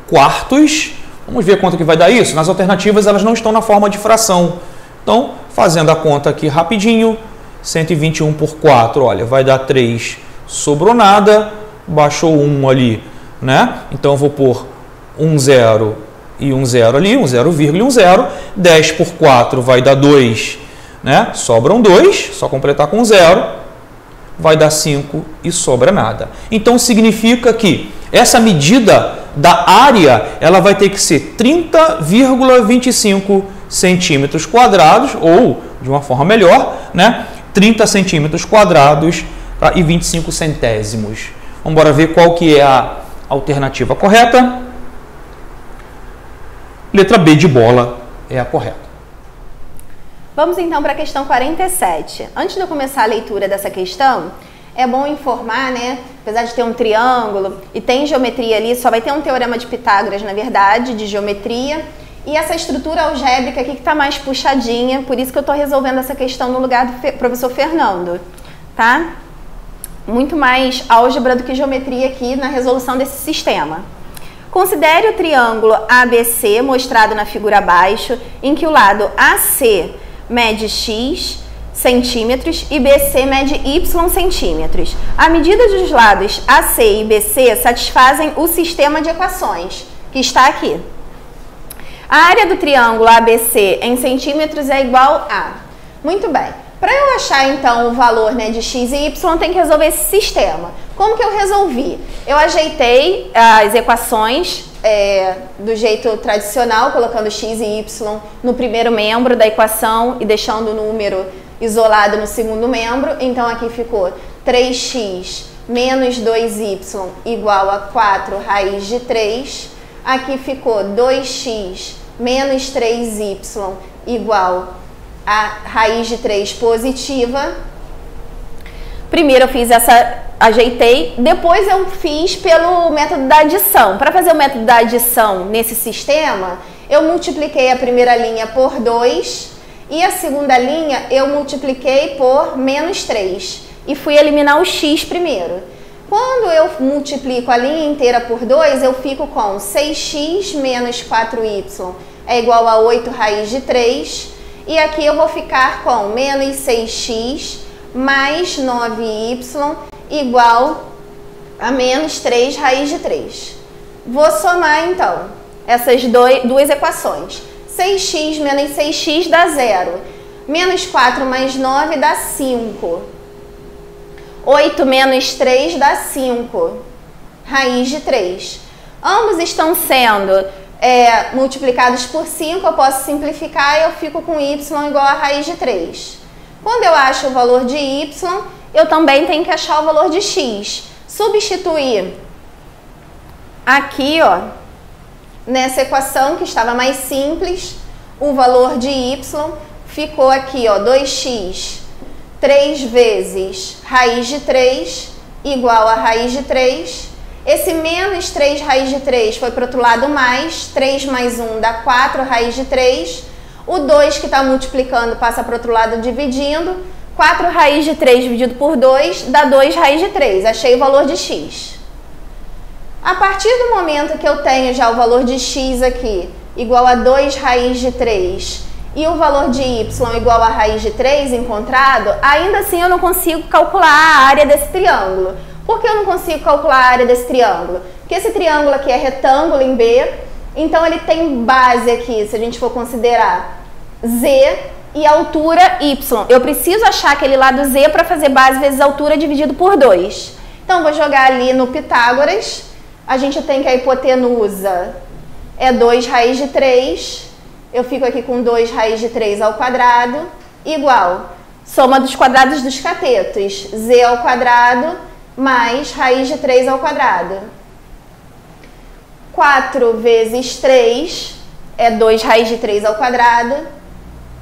quartos. Vamos ver quanto que vai dar isso? Nas alternativas, elas não estão na forma de fração. Então, fazendo a conta aqui rapidinho, 121 por 4, olha, vai dar 3, sobrou nada, baixou 1 ali, né? Então, eu vou pôr um 0 e um 0 ali, um 0, e um 0. 10 por 4 vai dar 2, né? Sobram 2, só completar com 0, vai dar 5 e sobra nada. Então, significa que essa medida da área, ela vai ter que ser 30,25 centímetros quadrados, ou, de uma forma melhor, né? 30 centímetros quadrados e 25 centésimos. Vamos embora ver qual que é a alternativa correta. Letra B de bola é a correta. Vamos então para a questão 47. Antes de eu começar a leitura dessa questão, é bom informar, né? Apesar de ter um triângulo e tem geometria ali, só vai ter um teorema de Pitágoras, na verdade, de geometria. E essa estrutura algébrica aqui que está mais puxadinha, por isso que eu estou resolvendo essa questão no lugar do professor Fernando, tá? Muito mais álgebra do que geometria aqui na resolução desse sistema. Considere o triângulo ABC mostrado na figura abaixo, em que o lado AC mede x centímetros e BC mede y centímetros. A medida dos lados AC e BC satisfazem o sistema de equações, que está aqui. A área do triângulo ABC em centímetros é igual a... Muito bem. Para eu achar, então, o valor, né, de x e y, tem que resolver esse sistema. Como que eu resolvi? Eu ajeitei as equações do jeito tradicional, colocando x e y no primeiro membro da equação e deixando o número isolado no segundo membro. Então, aqui ficou 3x menos 2y igual a 4 raiz de 3. Aqui ficou 2x menos 3y igual a raiz de 3 positiva. Primeiro eu fiz ajeitei, depois eu fiz pelo método da adição. Para fazer o método da adição nesse sistema, eu multipliquei a primeira linha por 2 e a segunda linha eu multipliquei por menos 3 e fui eliminar o x primeiro. Quando eu multiplico a linha inteira por 2, eu fico com 6x menos 4y é igual a 8 raiz de 3. E aqui eu vou ficar com menos 6x mais 9y igual a menos 3 raiz de 3. Vou somar, então, essas duas equações. 6x menos 6x dá 0. Menos 4 mais 9 dá 5. 8 menos 3 dá 5. Raiz de 3. Ambos estão sendo multiplicados por 5, eu posso simplificar e eu fico com y igual a raiz de 3. Quando eu acho o valor de y, eu também tenho que achar o valor de x. Substituir aqui, ó, nessa equação que estava mais simples, o valor de y ficou aqui, ó, 2x 3 vezes raiz de 3 igual a raiz de 3. Esse menos 3 raiz de 3 foi para o outro lado mais, 3 mais 1 dá 4 raiz de 3. O 2 que está multiplicando passa para o outro lado dividindo. 4 raiz de 3 dividido por 2 dá 2 raiz de 3. Achei o valor de x. A partir do momento que eu tenho já o valor de x aqui igual a 2 raiz de 3 e o valor de y igual a raiz de 3 encontrado, ainda assim eu não consigo calcular a área desse triângulo. Por que eu não consigo calcular a área desse triângulo? Porque esse triângulo aqui é retângulo em B, então ele tem base aqui, se a gente for considerar z e altura y. Eu preciso achar aquele lado z para fazer base vezes altura dividido por 2. Então, vou jogar ali no Pitágoras. A gente tem que a hipotenusa é 2 raiz de 3. Eu fico aqui com 2 raiz de 3 ao quadrado, igual soma dos quadrados dos catetos, z ao quadrado mais raiz de 3 ao quadrado. 4 vezes 3 é 2 raiz de 3 ao quadrado.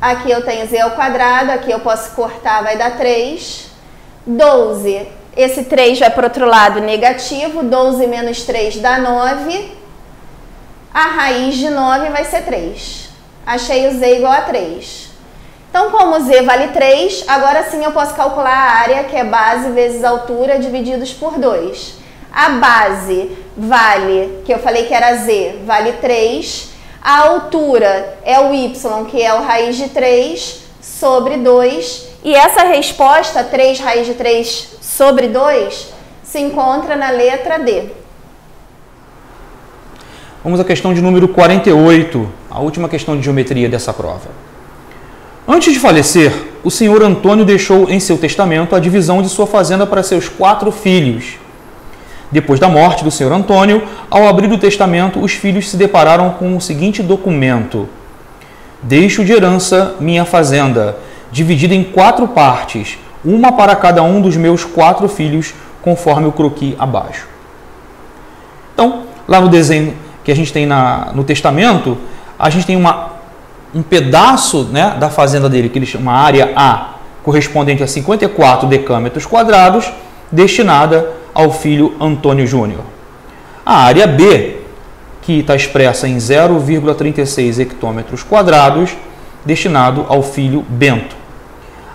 Aqui eu tenho z ao quadrado, aqui eu posso cortar, vai dar 3. 12, esse 3 vai para o outro lado negativo, 12 menos 3 dá 9. A raiz de 9 vai ser 3. Achei o z igual a 3. Então, como z vale 3, agora sim eu posso calcular a área, que é base vezes altura divididos por 2. A base vale, que eu falei que era z, vale 3. A altura é o y, que é o raiz de 3, sobre 2. E essa resposta, 3 raiz de 3 sobre 2, se encontra na letra D. Vamos à questão de número 48, a última questão de geometria dessa prova. Antes de falecer, o senhor Antônio deixou em seu testamento a divisão de sua fazenda para seus 4 filhos. Depois da morte do senhor Antônio, ao abrir o testamento, os filhos se depararam com o seguinte documento: deixo de herança minha fazenda, dividida em 4 partes, uma para cada um dos meus 4 filhos, conforme o croquis abaixo. Então, lá no desenho que a gente tem no testamento, a gente tem um pedaço, né, da fazenda dele, que ele chama área A, correspondente a 54 decâmetros quadrados, destinada ao filho Antônio Júnior. A área B, que está expressa em 0,36 hectômetros quadrados, destinado ao filho Bento.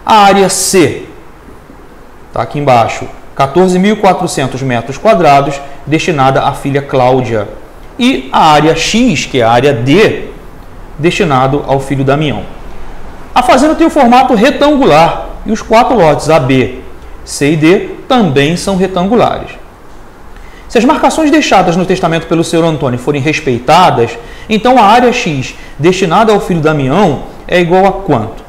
A área C, está aqui embaixo, 14.400 metros quadrados, destinada à filha Cláudia. E a área X, que é a área D, destinado ao filho Damião. A fazenda tem o formato retangular e os 4 lotes A, B, C e D também são retangulares. Se as marcações deixadas no testamento pelo senhor Antônio forem respeitadas, então a área X destinada ao filho Damião é igual a quanto?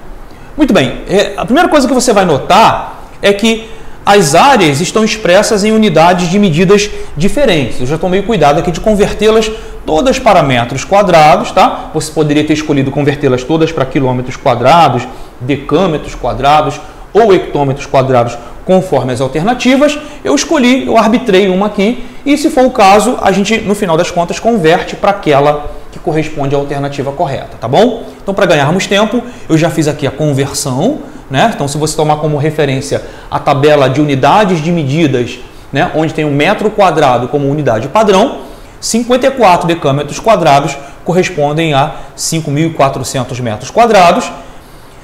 Muito bem, a primeira coisa que você vai notar é que as áreas estão expressas em unidades de medidas diferentes. Eu já tomei cuidado aqui de convertê-las todas para metros quadrados, tá? Você poderia ter escolhido convertê-las todas para quilômetros quadrados, decâmetros quadrados ou hectômetros quadrados, conforme as alternativas. Eu arbitrei uma aqui e, se for o caso, a gente, no final das contas, converte para aquela que corresponde à alternativa correta, tá bom? Então, para ganharmos tempo, eu já fiz aqui a conversão, né? Então, se você tomar como referência a tabela de unidades de medidas, né, onde tem um metro quadrado como unidade padrão, 54 decâmetros quadrados correspondem a 5.400 metros quadrados,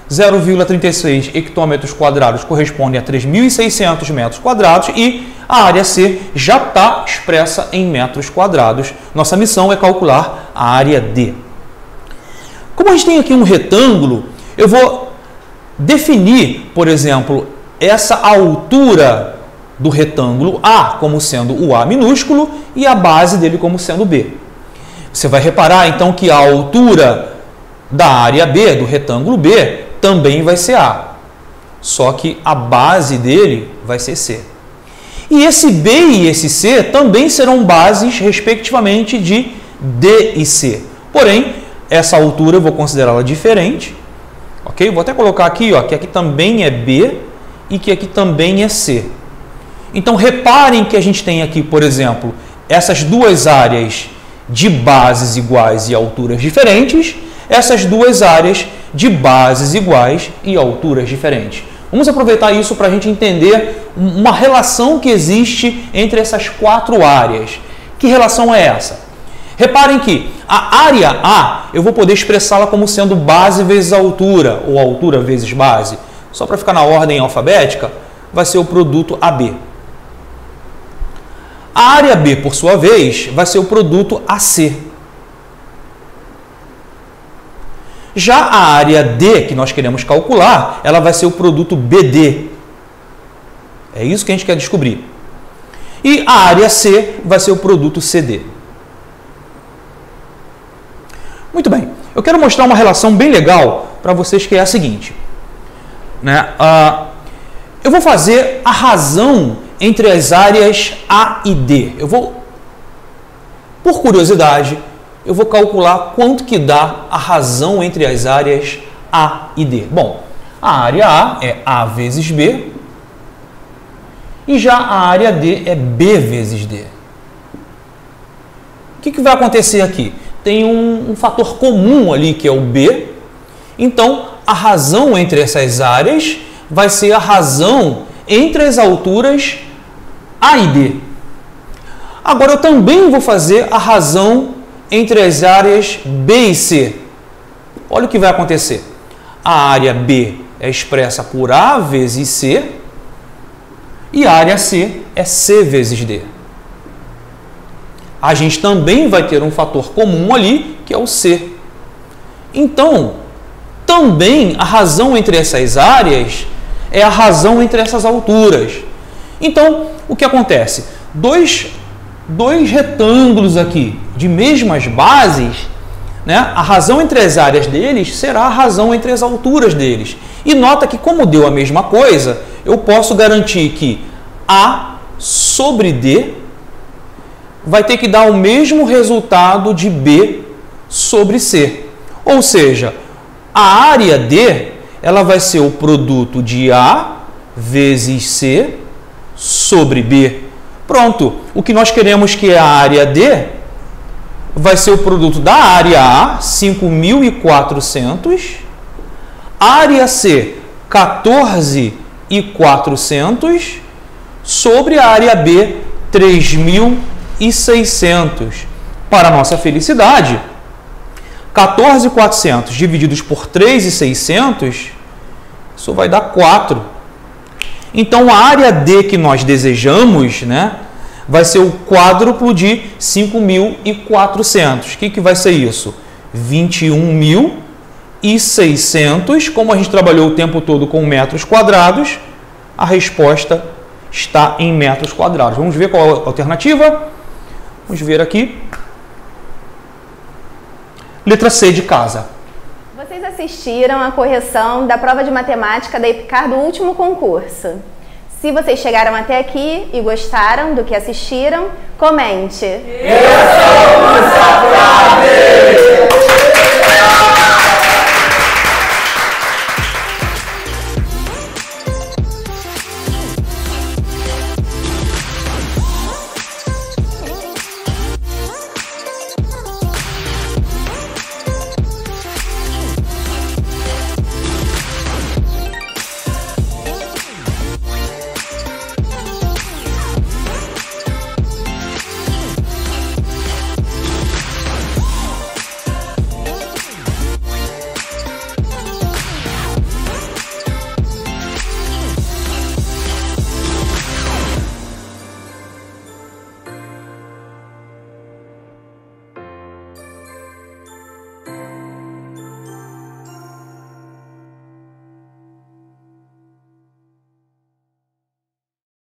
0,36 hectômetros quadrados correspondem a 3.600 metros quadrados e a área C já está expressa em metros quadrados. Nossa missão é calcular a área D. Como a gente tem aqui um retângulo, eu vou definir, por exemplo, essa altura do retângulo A como sendo o A minúsculo e a base dele como sendo B. Você vai reparar então que a altura da área B, do retângulo B, também vai ser A. Só que a base dele vai ser C. E esse B e esse C também serão bases, respectivamente, de D e C. Porém, essa altura eu vou considerá-la diferente. Ok? Vou até colocar aqui, ó, que aqui também é B e que aqui também é C. Então, reparem que a gente tem aqui, por exemplo, essas duas áreas de bases iguais e alturas diferentes, essas duas áreas de bases iguais e alturas diferentes. Vamos aproveitar isso para a gente entender uma relação que existe entre essas quatro áreas. Que relação é essa? Reparem que a área A, eu vou poder expressá-la como sendo base vezes altura, ou altura vezes base. Só para ficar na ordem alfabética, vai ser o produto AB. A área B, por sua vez, vai ser o produto AC. Já a área D, que nós queremos calcular, ela vai ser o produto BD. É isso que a gente quer descobrir. E a área C vai ser o produto CD. Muito bem. Eu quero mostrar uma relação bem legal para vocês, que é a seguinte. Eu vou fazer a razão entre as áreas A e D. Por curiosidade, eu vou calcular quanto que dá a razão entre as áreas A e D. Bom, a área A é A vezes B e já a área D é B vezes D. O que vai acontecer aqui? Tem um fator comum ali, que é o B. Então, a razão entre essas áreas vai ser a razão entre as alturas A e D. Agora, eu também vou fazer a razão entre as áreas B e C. Olha o que vai acontecer. A área B é expressa por A vezes C e a área C é C vezes D. A gente também vai ter um fator comum ali, que é o C. Então, também a razão entre essas áreas é a razão entre essas alturas. Então, o que acontece? Dois retângulos aqui de mesmas bases, né? A razão entre as áreas deles será a razão entre as alturas deles. E nota que, como deu a mesma coisa, eu posso garantir que A sobre D vai ter que dar o mesmo resultado de B sobre C. Ou seja, a área D ela vai ser o produto de A vezes C sobre B. Pronto, o que nós queremos que é a área D vai ser o produto da área A, 5.400, área C, 14.400, sobre a área B, 3.600. Para a nossa felicidade, 14.400 divididos por 3.600, isso vai dar 4. Então, a área D que nós desejamos, né, vai ser o quádruplo de 5.400. O que vai ser isso? 21.600. Como a gente trabalhou o tempo todo com metros quadrados, a resposta está em metros quadrados. Vamos ver qual é a alternativa? Vamos ver aqui. Letra C de casa. Vocês assistiram à correção da prova de matemática da EPICAR do último concurso. Se vocês chegaram até aqui e gostaram do que assistiram, comente.